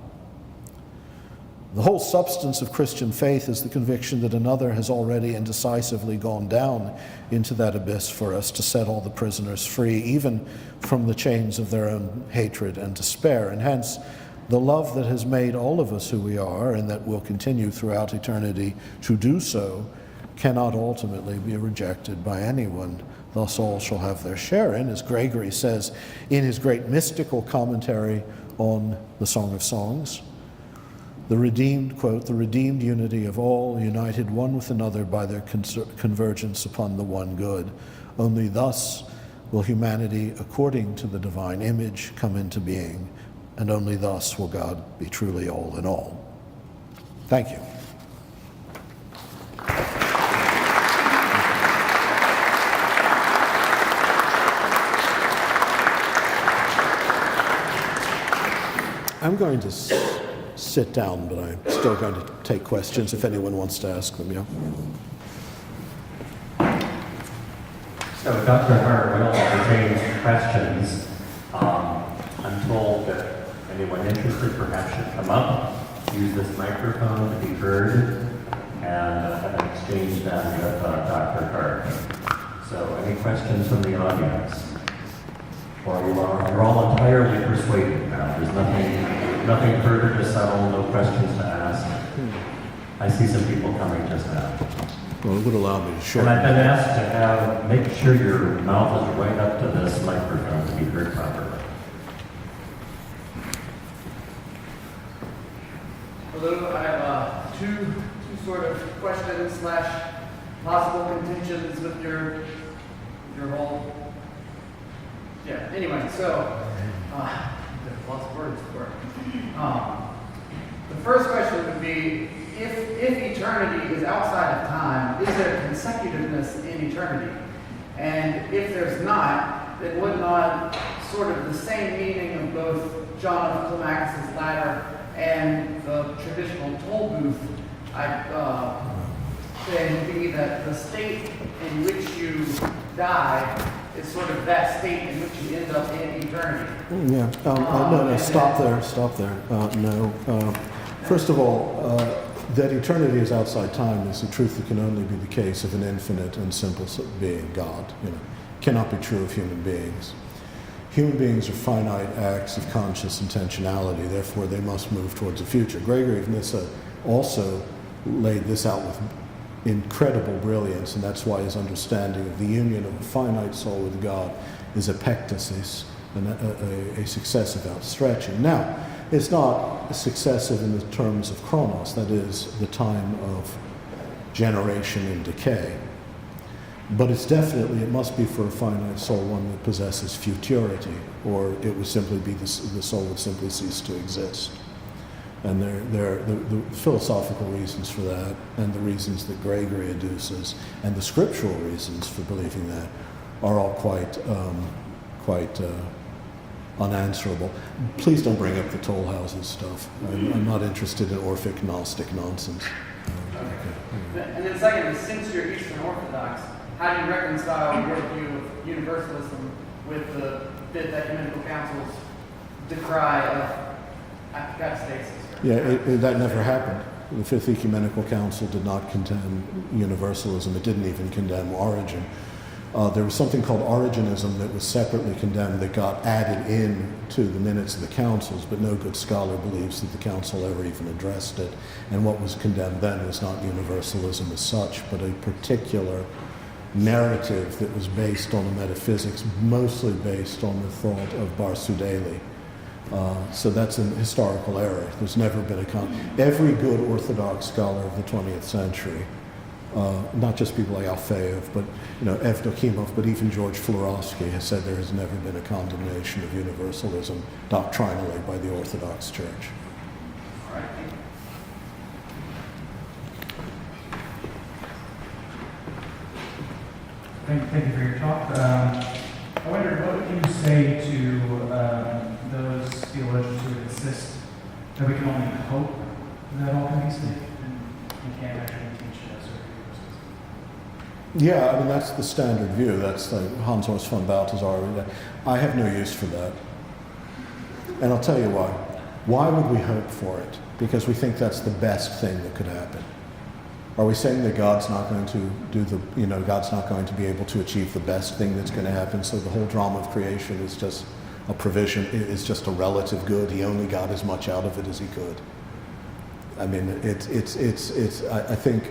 The whole substance of Christian faith is the conviction that another has already and decisively gone down into that abyss for us to set all the prisoners free, even from the chains of their own hatred and despair. And hence, the love that has made all of us who we are, and that will continue throughout eternity to do so, cannot ultimately be rejected by anyone. Thus all shall have their share in, as Gregory says in his great mystical commentary on the Song of Songs. The redeemed, quote, the redeemed unity of all, united one with another by their convergence upon the one good. Only thus will humanity, according to the divine image, come into being, and only thus will God be truly all in all. Thank you. I'm going to sit down, but I'm still going to take questions if anyone wants to ask them. Yeah. So, Dr. Hart will entertain questions. I'm told that anyone interested perhaps should come up, use this microphone to be heard, and have an exchange then with Dr. Hart. So, any questions from the audience? Or you're all entirely persuaded now. There's nothing further to settle, no questions to ask. I see some people coming just now. Well, it would allow me to And shorten. I've been asked to make sure your mouth is right up to this microphone to be heard properly. Hello, I have two sort of questions / possible contentions with your whole. Yeah. Anyway, so there's lots of words for it. The first question would be: if eternity is outside of time, is there consecutiveness in eternity? And if there's not, then would not sort of the same meaning of both John of Climacus's ladder and the traditional toll booth thing be that the state in which you die is sort of that state in which you end up in eternity? Yeah. No, stop there. No. First of all, that eternity is outside time is a truth that can only be the case of an infinite and simple being, God. Cannot be true of human beings. Human beings are finite acts of conscious intentionality, therefore they must move towards the future. Gregory of Nyssa also laid this out with incredible brilliance, and that's why his understanding of the union of a finite soul with God is epectasis, a successive outstretching. Now, it's not successive in the terms of chronos, that is, the time of generation and decay. But it's definitely, it must be for a finite soul one that possesses futurity, or it would simply be, the soul would simply cease to exist. And the philosophical reasons for that, and the reasons that Gregory adduces, and the scriptural reasons for believing that, are all quite unanswerable. Please don't bring up the toll houses stuff. I'm not interested in Orphic Gnostic nonsense. Okay. And then secondly, since you're Eastern Orthodox, how do you reconcile your view of universalism with the Fifth Ecumenical Council's decry of apostasis? Yeah, that never happened. The Fifth Ecumenical Council did not condemn universalism. It didn't even condemn Origen. There was something called Origenism that was separately condemned that got added in to the minutes of the councils, but no good scholar believes that the council ever even addressed it. And what was condemned then was not universalism as such, but a particular narrative that was based on a metaphysics, mostly based on the thought of Barsudeli. So that's a historical error. There's never been every good Orthodox scholar of the 20th century not just people like Alfeev, but Evdokimov, but even George Florovsky has said there has never been a condemnation of universalism doctrinally by the Orthodox Church. All right. Thank you for your talk. I wondered, what would you say to those theologians who insist that we can only hope that all can be saved and we can't actually teach us or Yeah, I mean, that's the standard view. That's like Hans Urs von Balthasar. I have no use for that. And I'll tell you why. Why would we hope for it? Because we think that's the best thing that could happen. Are we saying that God's not going to God's not going to be able to achieve the best thing that's going to happen, so the whole drama of creation is just a provision, is just a relative good. He only got as much out of it as he could. I mean, I think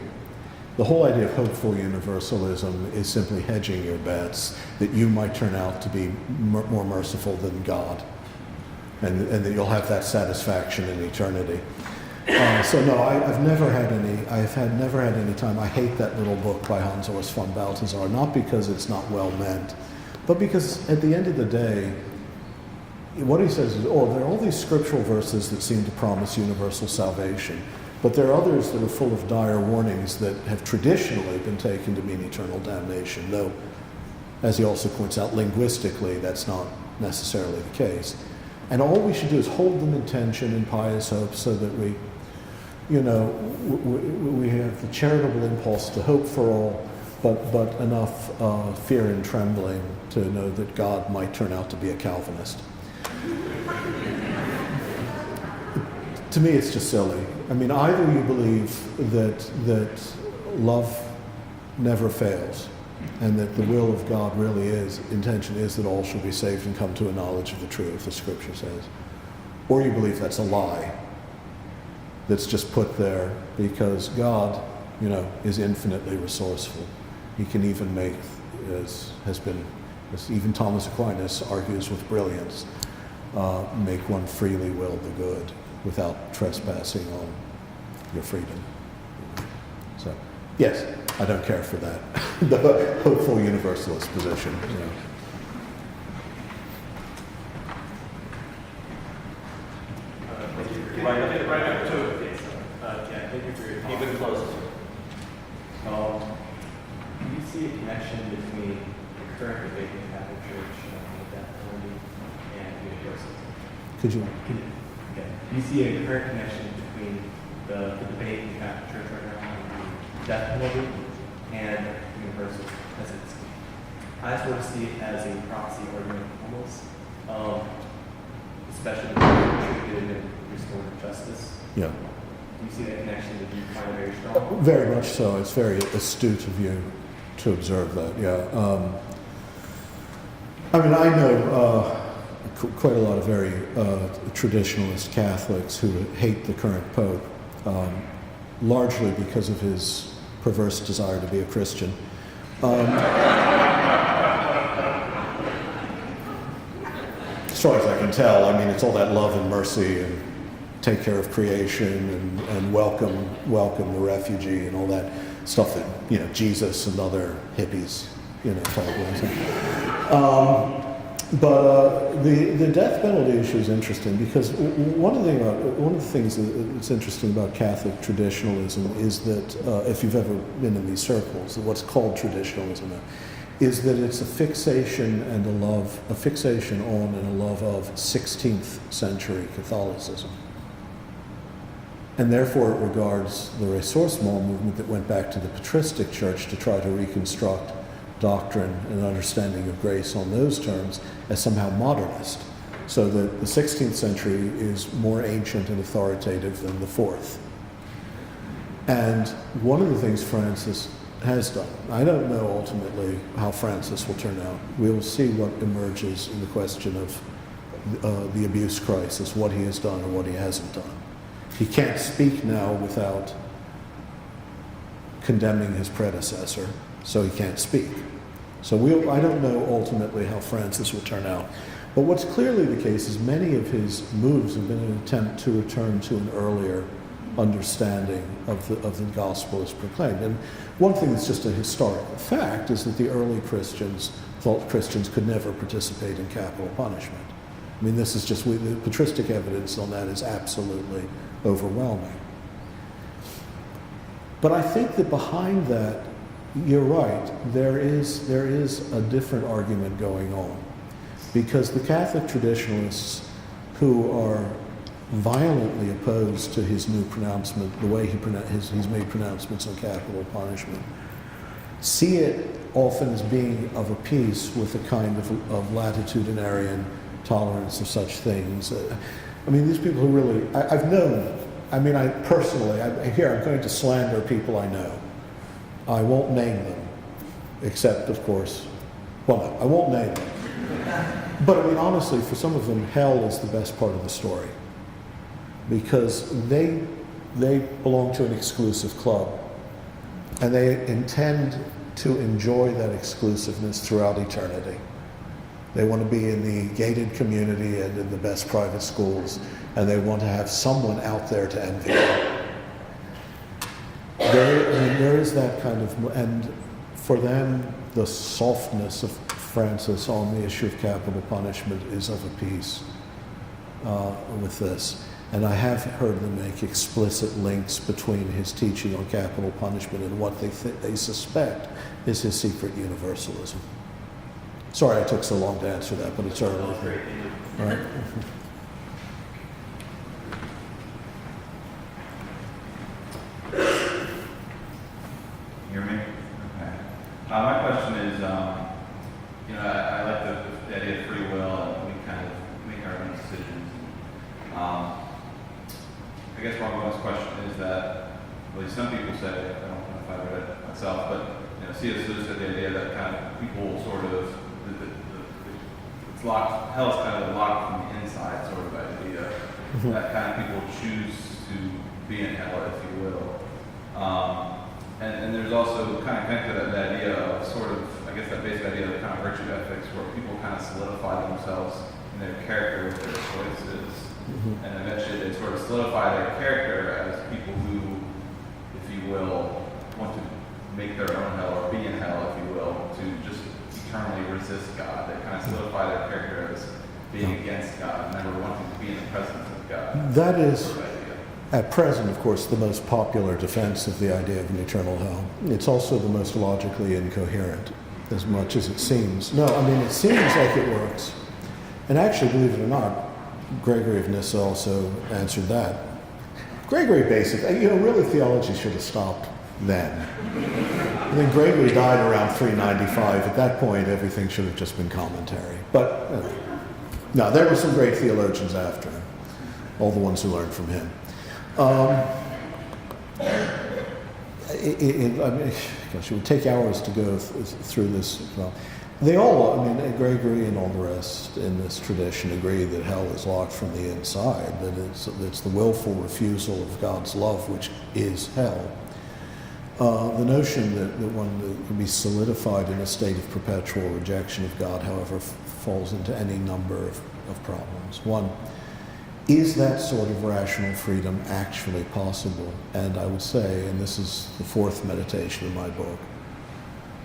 the whole idea of hopeful universalism is simply hedging your bets that you might turn out to be more merciful than God, and that you'll have that satisfaction in eternity. So no, I've never had any time. I hate that little book by Hans Urs von Balthasar, not because it's not well meant, but because at the end of the day, what he says is, there are all these scriptural verses that seem to promise universal salvation, but there are others that are full of dire warnings that have traditionally been taken to mean eternal damnation, though, as he also points out, linguistically, that's not necessarily the case. And all we should do is hold them in tension in pious hope so that we have the charitable impulse to hope for all, but enough fear and trembling to know that God might turn out to be a Calvinist. To me, it's just silly. I mean, either you believe that love never fails, and that the will of God intention is that all should be saved and come to a knowledge of the truth, the Scripture says, or you believe that's a lie that's just put there because God, is infinitely resourceful. He can even make, as even Thomas Aquinas argues with brilliance, make one freely will the good without trespassing on your freedom. So, yes, I don't care for that. The hopeful universalist position. Right up to it. Thank you for your talk. Keep it close. Do you see a connection between the current debate in the Catholic Church on the death penalty and universalism? Could you? Okay. Do you see a current connection between the debate in the Catholic Church right now on the death penalty and universalism? I sort of see it as a proxy argument almost, especially when it's in restorative justice. Yeah. Do you see that connection that you find very strong? Very much so. It's very astute of you to observe that. Yeah. I mean, I know quite a lot of very traditionalist Catholics who hate the current Pope, largely because of his perverse desire to be a Christian. As far as I can tell, I mean, it's all that love and mercy and take care of creation and welcome the refugee and all that stuff that Jesus and other hippies thought was. But the death penalty issue is interesting because one of the things that's interesting about Catholic traditionalism is that if you've ever been in these circles, what's called traditionalism is that it's a fixation on and a love of 16th century Catholicism. And therefore it regards the ressourcement movement that went back to the patristic church to try to reconstruct doctrine and understanding of grace on those terms as somehow modernist. So that the 16th century is more ancient and authoritative than the 4th. And one of the things Francis has done, I don't know ultimately how Francis will turn out. We will see what emerges in the question of the abuse crisis, what he has done or what he hasn't done. He can't speak now without condemning his predecessor, so he can't speak. So I don't know ultimately how Francis will turn out. But what's clearly the case is many of his moves have been an attempt to return to an earlier understanding of the gospel is proclaimed. And one thing that's just a historical fact is that the early Christians thought Christians could never participate in capital punishment. I mean, this is just, the patristic evidence on that is absolutely overwhelming. But I think that behind that, you're right, there is a different argument going on. Because the Catholic traditionalists who are violently opposed to his new pronouncement, the way he's made pronouncements on capital punishment, see it often as being of a piece with a kind of latitudinarian tolerance of such things. I mean, these people who really, I've known, I'm going to slander people I know. I won't name them, except, of course, well, no, I won't name them. But I mean, honestly, for some of them, hell is the best part of the story. Because they belong to an exclusive club. And they intend to enjoy that exclusiveness throughout eternity. They want to be in the gated community and in the best private schools, and they want to have someone out there to envy them. There is that kind of, and for them, the softness of Francis on the issue of capital punishment is of a piece with this. And I have heard them make explicit links between his teaching on capital punishment and what they suspect is his secret universalism. Sorry I took so long to answer that, but it's early. All right. Hear me? Okay. My question is, I like the idea of free will, and we kind of make our own decisions. I guess my most question is that, at least some people say, I don't know if I read it myself, but C.S. Lewis had the idea that kind of people sort of, it's locked, hell is kind of locked from the inside sort of idea, that kind of people choose to be in hell, if you will. And there's also kind of connected to that idea of sort of, I guess that basic idea of kind of virtue ethics, where people kind of solidify themselves in their character with their choices. And eventually they sort of solidify their character as people who, if you will, want to make their own hell or be in hell, if you will, to just eternally resist God. They kind of solidify their character as being against God, never wanting to be in the presence of God. That is, at present, of course, the most popular defense of the idea of an eternal hell. It's also the most logically incoherent, as much as it seems. No, I mean, it seems like it works. And actually, believe it or not, Gregory of Nyssa also answered that. Gregory basically, really theology should have stopped then. And then Gregory died around 395. At that point, everything should have just been commentary. But, no, there were some great theologians after him, all the ones who learned from him. Gosh, it would take hours to go through this. Well, they all, Gregory and all the rest in this tradition agree that hell is locked from the inside, that it's the willful refusal of God's love which is hell. The notion that one can be solidified in a state of perpetual rejection of God, however, falls into any number of problems. One, is that sort of rational freedom actually possible? And I would say, and this is the fourth meditation in my book,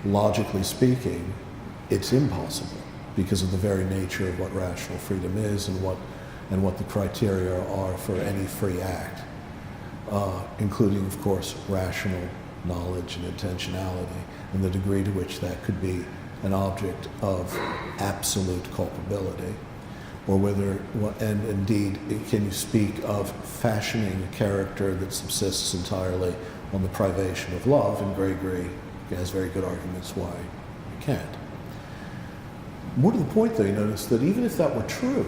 logically speaking, it's impossible because of the very nature of what rational freedom is and what the criteria are for any free act, including, of course, rational knowledge and intentionality, and the degree to which that could be an object of absolute culpability, or whether, and indeed, can you speak of fashioning a character that subsists entirely on the privation of love? And Gregory has very good arguments why you can't. More to the point, though, you notice that even if that were true,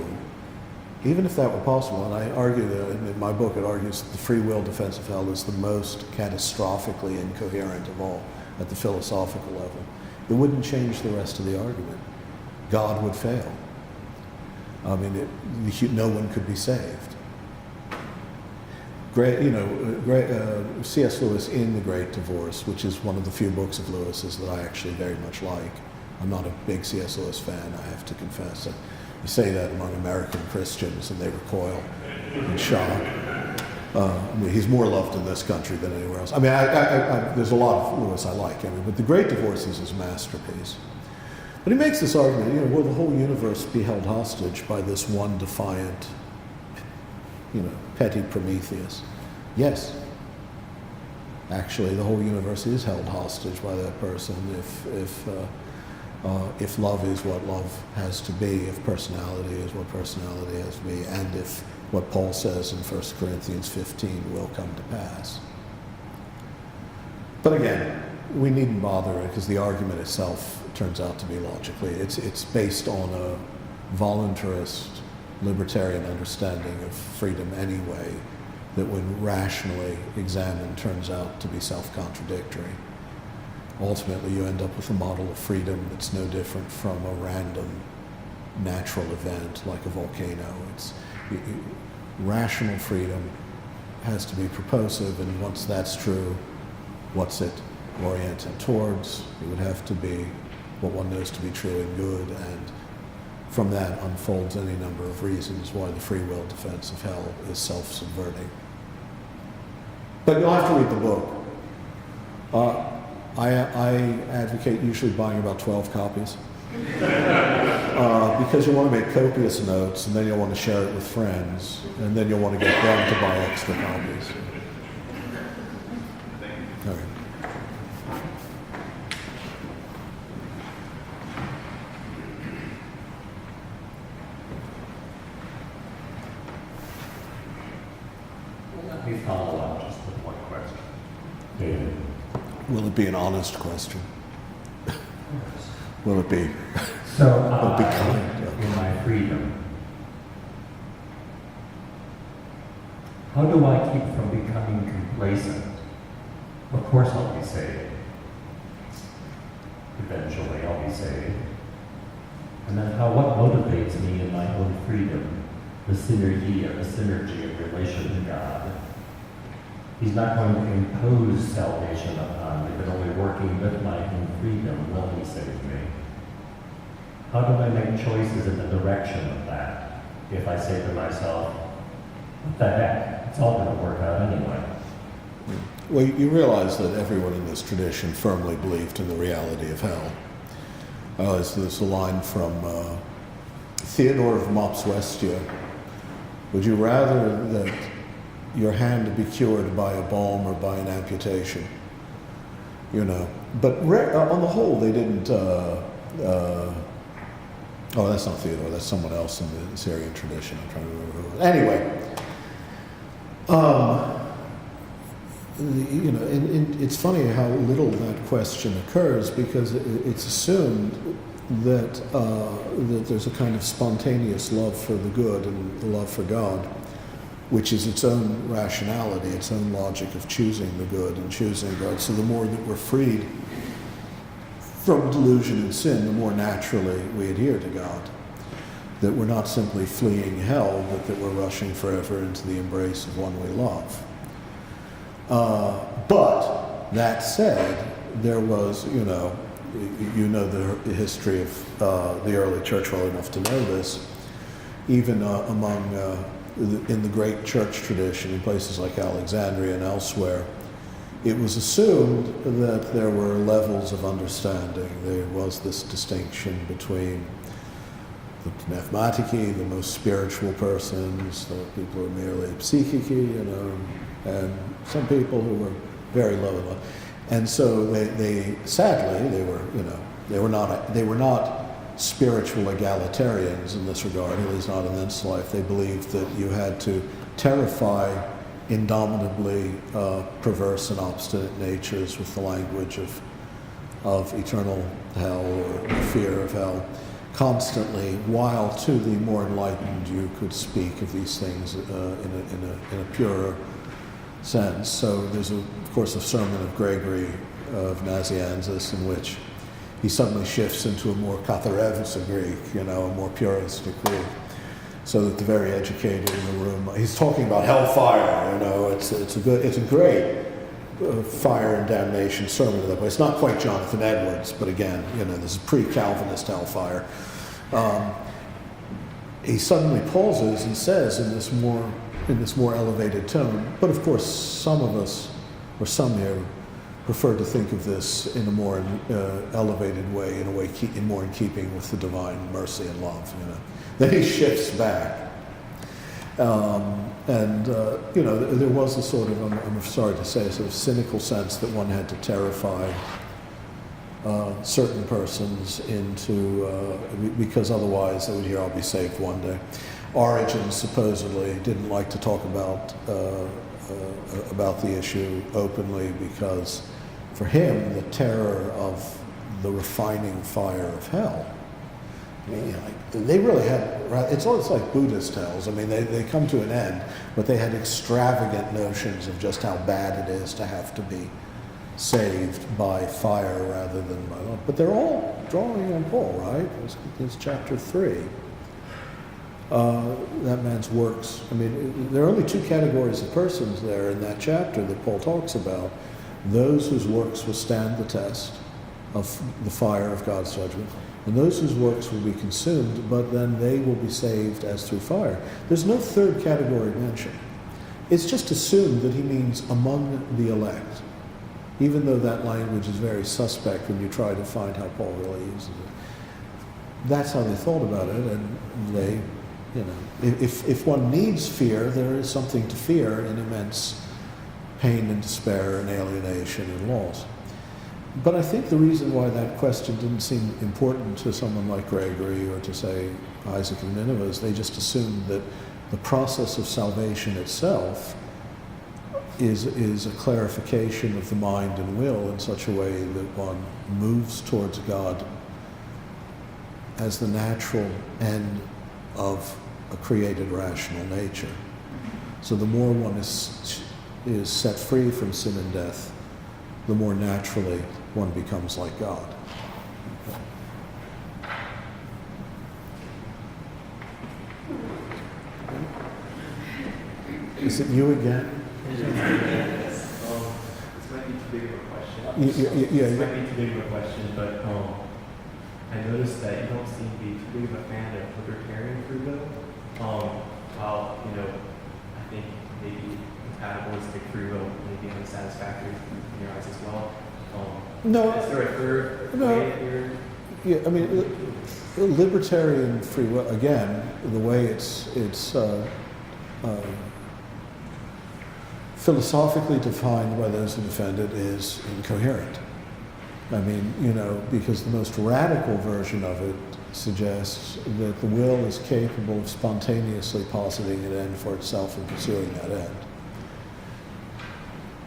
even if that were possible, and I argue that in my book it argues that the free will defense of hell is the most catastrophically incoherent of all at the philosophical level, it wouldn't change the rest of the argument. God would fail. No one could be saved. C.S. Lewis in The Great Divorce, which is one of the few books of Lewis's that I actually very much like. I'm not a big C.S. Lewis fan, I have to confess. You say that among American Christians and they recoil in shock. I mean, he's more loved in this country than anywhere else. I mean, there's a lot of Lewis I like, I mean, but The Great Divorce is his masterpiece. But he makes this argument, you know, will the whole universe be held hostage by this one defiant, you know, petty Prometheus? Yes. Actually, the whole universe is held hostage by that person if love is what love has to be, if personality is what personality has to be, and if what Paul says in 1 Corinthians 15 will come to pass. But again, we needn't bother it because the argument itself turns out to be logically. It's based on a voluntarist, libertarian understanding of freedom anyway, that when rationally examined turns out to be self-contradictory. Ultimately, you end up with a model of freedom that's no different from a random natural event like a volcano. Rational freedom has to be purposive, and once that's true, what's it oriented towards? It would have to be what one knows to be true and good, and from that unfolds any number of reasons why the free will defense of hell is self-subverting. But you'll have to read the book. I advocate usually buying about 12 copies because you want to make copious notes, and then you'll want to share it with friends, and then you'll want to get them to buy extra copies. All right. Let me follow up just with one question. David. Will it be an honest question? Will it be? So, Will it be kind? in my freedom, how do I keep from becoming complacent? Of course I'll be saved. Eventually I'll be saved. And then what motivates me in my own freedom? The synergy of relation to God. He's not going to impose salvation upon me, but only working with my own freedom will he save me. How do I make choices in the direction of that? If I say to myself, what the heck, it's all going to work out anyway. Well, you realize that everyone in this tradition firmly believed in the reality of hell. There's a line from Theodore of Mopsuestia. Would you rather that your hand be cured by a balm or by an amputation? You know, but on the whole, they didn't. Oh, that's not Theodore. That's someone else in the Syrian tradition. I'm trying to remember who it was. Anyway, you know, it's funny how little that question occurs because it's assumed that that there's a kind of spontaneous love for the good and the love for God, which is its own rationality, its own logic of choosing the good and choosing God. So the more that we're freed from delusion and sin, the more naturally we adhere to God. That we're not simply fleeing hell, but that we're rushing forever into the embrace of one we love. But that said, there was, you know the history of the early church well enough to know this, even among in the great church tradition in places like Alexandria and elsewhere, it was assumed that there were levels of understanding. There was this distinction between the pneumatici, the most spiritual persons, the people who are merely psychici, and some people who were very low in love. And so they sadly, they were not spiritual egalitarians in this regard, at least not in this life. They believed that you had to terrify indomitably perverse and obstinate natures with the language of eternal hell or fear of hell constantly, while to the more enlightened you could speak of these things in a purer sense. So there's, of course, a sermon of Gregory of Nazianzus in which he suddenly shifts into a more katharevousa Greek, a more puristic Greek, so that the very educated in the room, he's talking about hellfire, it's a great fire and damnation sermon of that, but it's not quite Jonathan Edwards, but again, this is pre-Calvinist hellfire. He suddenly pauses and says in this more in this more elevated tone. But of course, some of us, or some here, prefer to think of this in a more elevated way, in a way more in keeping with the divine mercy and love. You know, then he shifts back, you know, there was a sort of, I'm sorry to say, a sort of cynical sense that one had to terrify certain persons into, because otherwise they would hear, "I'll be saved one day." Origen supposedly didn't like to talk about the issue openly because for him the terror of the refining fire of hell, I mean, like, they really had, it's almost like Buddhist hells. I mean, they come to an end, but they had extravagant notions of just how bad it is to have to be saved by fire rather than by love. But they're all drawing on Paul, right? It's chapter 3. That man's works. I mean, there are only two categories of persons there in that chapter that Paul talks about. Those whose works will stand the test of the fire of God's judgment, and those whose works will be consumed, but then they will be saved as through fire. There's no third category mentioned. It's just assumed that he means among the elect, even though that language is very suspect when you try to find how Paul really uses it. That's how they thought about it, and they, you know, if one needs fear, there is something to fear in immense pain and despair and alienation and loss. But I think the reason why that question didn't seem important to someone like Gregory or to, say, Isaac of Nineveh is they just assumed that the process of salvation itself is a clarification of the mind and will in such a way that one moves towards God as the natural end of a created rational nature. So the more one is set free from sin and death, the more naturally one becomes like God. Is it you again? This might be too big of a question. This might be too big of a question, but I noticed that you don't seem to be too big of a fan of libertarian free will. While, you know, I think maybe compatibilistic free will may be unsatisfactory in your eyes as well. No. Is there a third way here? Yeah, I mean, libertarian free will, again, the way it's philosophically defined by those who defend it is incoherent. I mean, you know, because the most radical version of it suggests that the will is capable of spontaneously positing an end for itself and pursuing that end.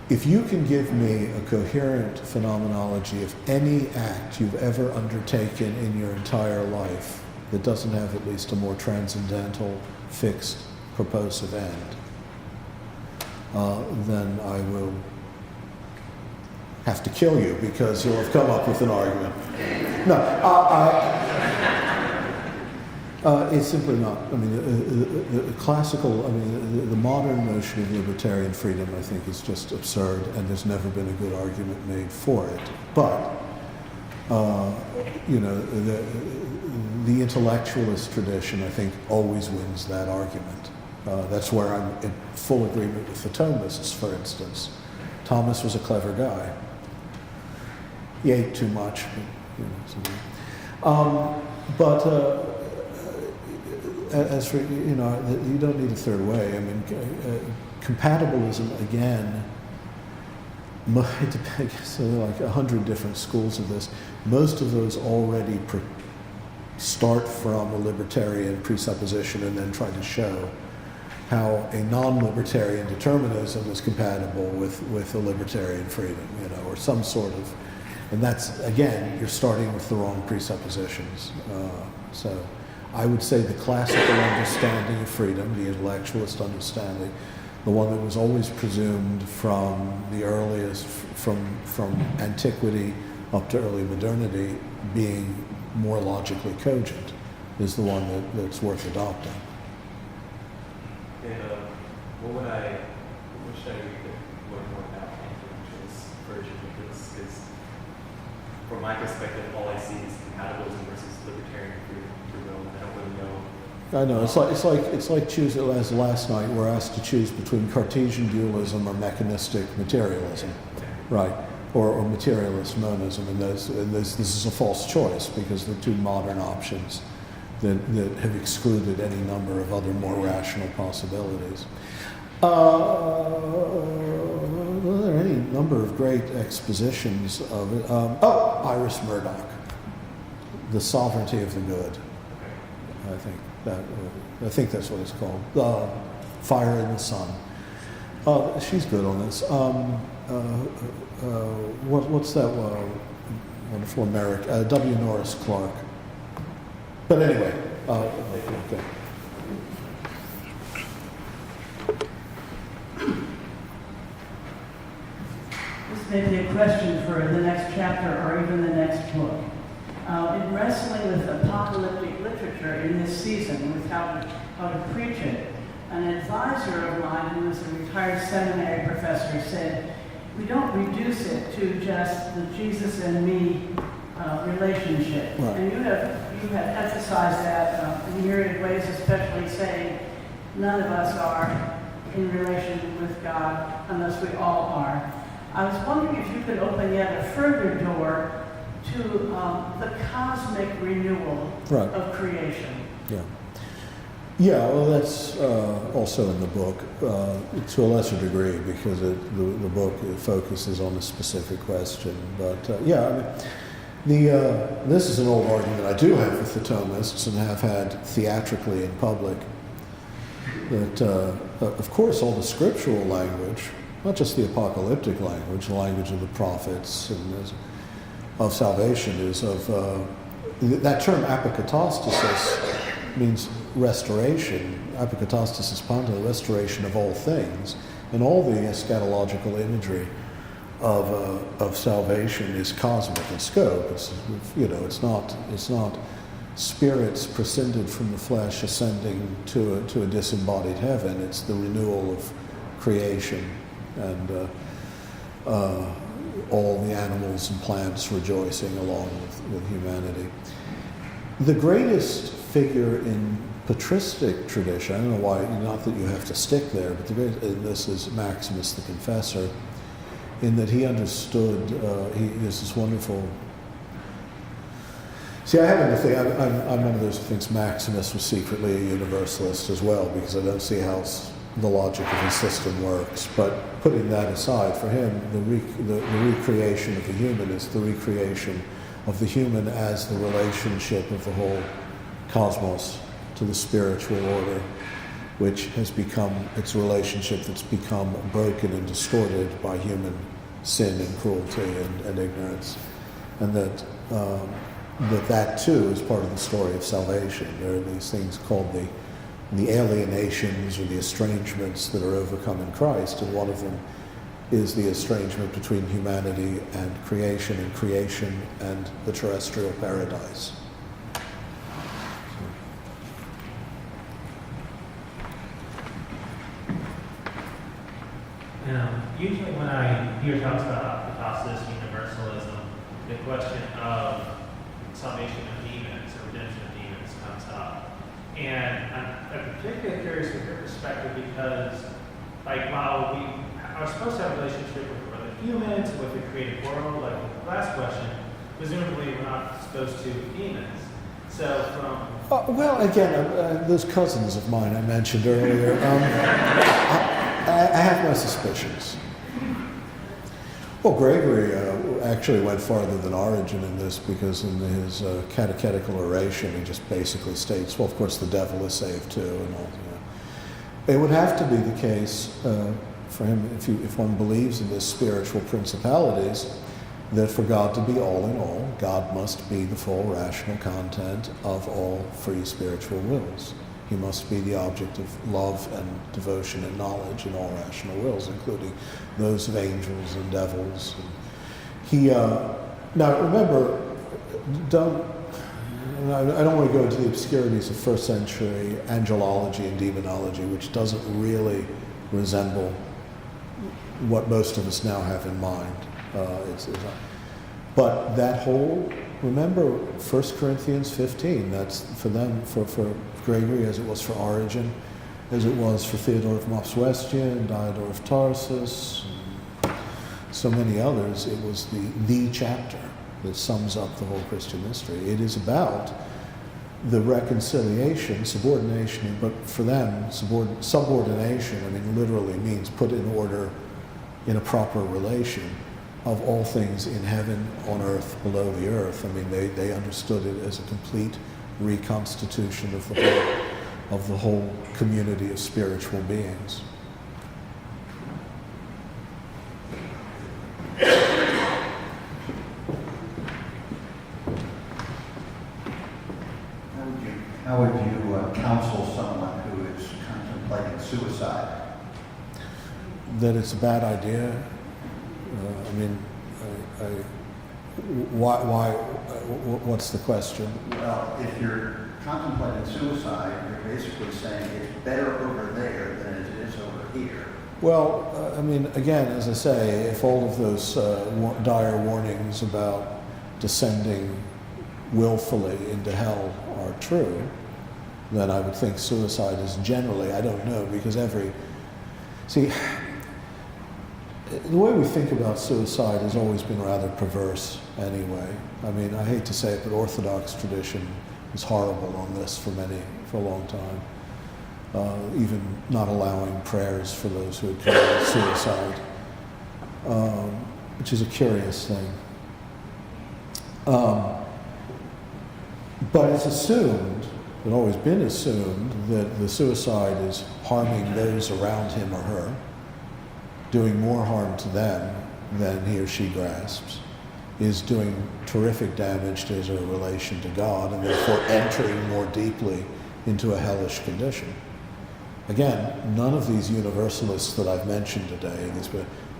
If you can give me a coherent phenomenology of any act you've ever undertaken in your entire life that doesn't have at least a more transcendental, fixed, purposive end, then I will have to kill you because you'll have come up with an argument. No, it's simply not. I mean, the classical, I mean, the modern notion of libertarian freedom, I think, is just absurd, and there's never been a good argument made for it. But, you know, the intellectualist tradition, I think, always wins that argument. That's where I'm in full agreement with the Thomists, for instance. Thomas was a clever guy. He ate too much, but as for, you know, you don't need a third way. I mean, compatibilism, again, I guess there are like 100 different schools of this. Most of those already start from a libertarian presupposition and then try to show how a non-libertarian determinism is compatible with a libertarian freedom, you know, or some sort of, and that's, again, you're starting with the wrong presuppositions. So I would say the classical understanding of freedom, the intellectualist understanding, the one that was always presumed from the earliest, from antiquity up to early modernity, being more logically cogent, is the one that's worth adopting. And what should I read to learn more about intellectualist version of this? Because from my perspective, all I see is compatibilism versus libertarian free will. I don't really know I know, it's like choosing, as last night, we're asked to choose between Cartesian dualism or mechanistic materialism, right? Or materialist monism, and this is a false choice because they're two modern options that have excluded any number of other more rational possibilities. There are any number of great expositions of it. Iris Murdoch, The Sovereignty of the Good. I think that's what it's called. Fire in the Sun. She's good on this. What's that wonderful American? W. Norris Clark. But anyway, okay. This may be a question for the next chapter or even the next book. In wrestling with apocalyptic literature in this season, with how to preach it, an advisor of mine who was a retired seminary professor said, we don't reduce it to just the Jesus and me relationship. Right. And you have emphasized that in myriad ways, especially saying none of us are in relation with God unless we all are. I was wondering if you could open yet a further door to the cosmic renewal Right. of creation. Yeah. Yeah, well, that's also in the book to a lesser degree because the book focuses on a specific question. But yeah, I mean, this is an old argument I do have with the Thomists and have had theatrically in public. That of course all the scriptural language, not just the apocalyptic language, the language of the prophets and of salvation is of that term apokatastasis means restoration. Apokatastasis panta, restoration of all things, and all the eschatological imagery of salvation is cosmic in scope. It's it's not spirits prescinded from the flesh ascending to a disembodied heaven. It's the renewal of creation and all the animals and plants rejoicing along with humanity. The greatest figure in patristic tradition, I don't know why, not that you have to stick there, but this is Maximus the Confessor, in that he understood, there's this wonderful, see, I happen to think, I'm one of those who thinks Maximus was secretly a universalist as well, because I don't see how the logic of his system works. But putting that aside, for him, the recreation of the human is the recreation of the human as the relationship of the whole cosmos to the spiritual order, which has become its relationship that's become broken and distorted by human sin and cruelty and ignorance. And that too is part of the story of salvation. There are these things called the alienations or the estrangements that are overcome in Christ, and one of them is the estrangement between humanity and creation and the terrestrial paradise. Usually when I hear talks about apostolic universalism, the question of salvation of demons or redemption of demons comes up. And I'm particularly curious with your perspective because, like, while we are supposed to have a relationship with other humans, with the created world, like with the last question, presumably we're not supposed to with demons. So from... well, again, those cousins of mine I mentioned earlier, I have my suspicions. Well, Gregory actually went farther than Origen in this because in his catechetical oration he just basically states, well, of course the devil is saved too and all. It would have to be the case for him, if one believes in this spiritual principalities, that for God to be all in all, God must be the full rational content of all free spiritual wills. He must be the object of love and devotion and knowledge in all rational wills, including those of angels and devils. Now remember, I don't want to go into the obscurities of first century angelology and demonology, which doesn't really resemble what most of us now have in mind. But that whole remember 1 Corinthians 15, that's for them, for Gregory, as it was for Origen, as it was for Theodore of Mopsuestia and Diodor of Tarsus, and so many others. It was the chapter that sums up the whole Christian mystery. It is about the reconciliation, subordination, but for them, subordination, I mean, literally means put in order in a proper relation of all things in heaven, on earth, below the earth. I mean, they understood it as a complete reconstitution of the whole community of spiritual beings. How would you counsel someone who is contemplating suicide? That it's a bad idea. Why? What's the question? Well, if you're contemplating suicide, you're basically saying it's better over there than it is over here. Well, again, as I say, if all of those dire warnings about descending willfully into hell are true, then I would think suicide is generally, I don't know, because see, the way we think about suicide has always been rather perverse anyway. I mean, I hate to say it, but Orthodox tradition is horrible on this for a long time. Even not allowing prayers for those who had committed suicide, which is a curious thing. But it's assumed, it's always been assumed, that the suicide is harming those around him or her, doing more harm to them than he or she grasps, is doing terrific damage to his or her relation to God, and therefore entering more deeply into a hellish condition. Again, none of these universalists that I've mentioned today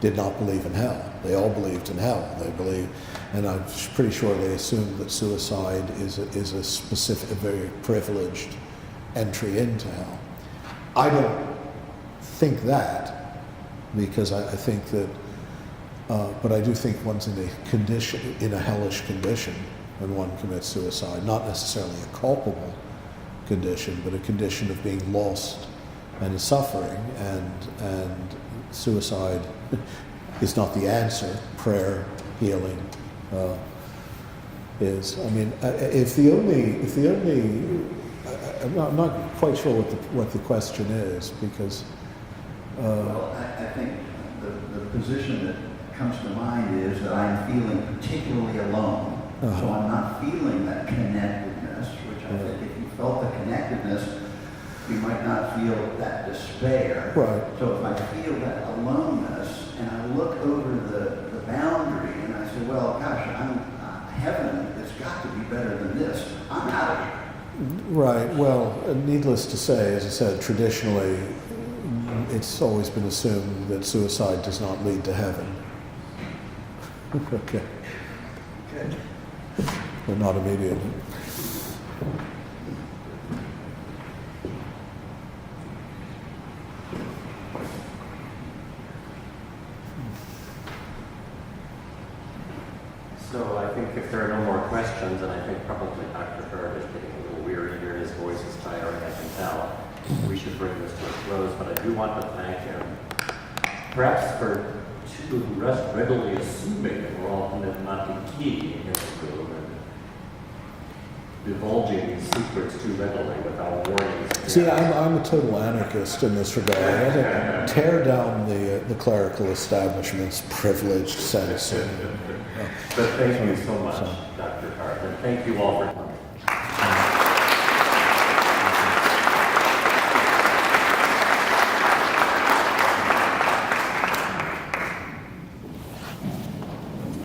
did not believe in hell. They all believed in hell. They believed, and I'm pretty sure they assumed that suicide is a specific, a very privileged entry into hell. I don't think that, because I think that, but I do think one's in a hellish condition when one commits suicide. Not necessarily a culpable condition, but a condition of being lost and suffering, and suicide is not the answer. Prayer, healing is. I mean, I'm not quite sure what the question is, because. Well, I think the position that comes to mind is that I'm feeling particularly alone, so I'm not feeling that connectedness, which I think if you felt the connectedness, you might not feel that despair. Right. So if I feel that aloneness, and I look over the boundary, and I say, well, gosh, heaven has got to be better than this. I'm out of here. Right. Well, needless to say, as I said, traditionally, it's always been assumed that suicide does not lead to heaven. Okay. Good. But not immediately. So I think if there are no more questions, and I think probably Dr. Hart is getting a little weary here, his voice is tiring, I can tell, we should bring this to a close, but I do want to thank him, perhaps for readily assuming that we're all pneumatic-key in the room and divulging these secrets too readily without warnings. See, I'm a total anarchist in this regard. I think tear down the clerical establishment's privileged sense. But thank you so much, Dr. Hart, and thank you all for coming.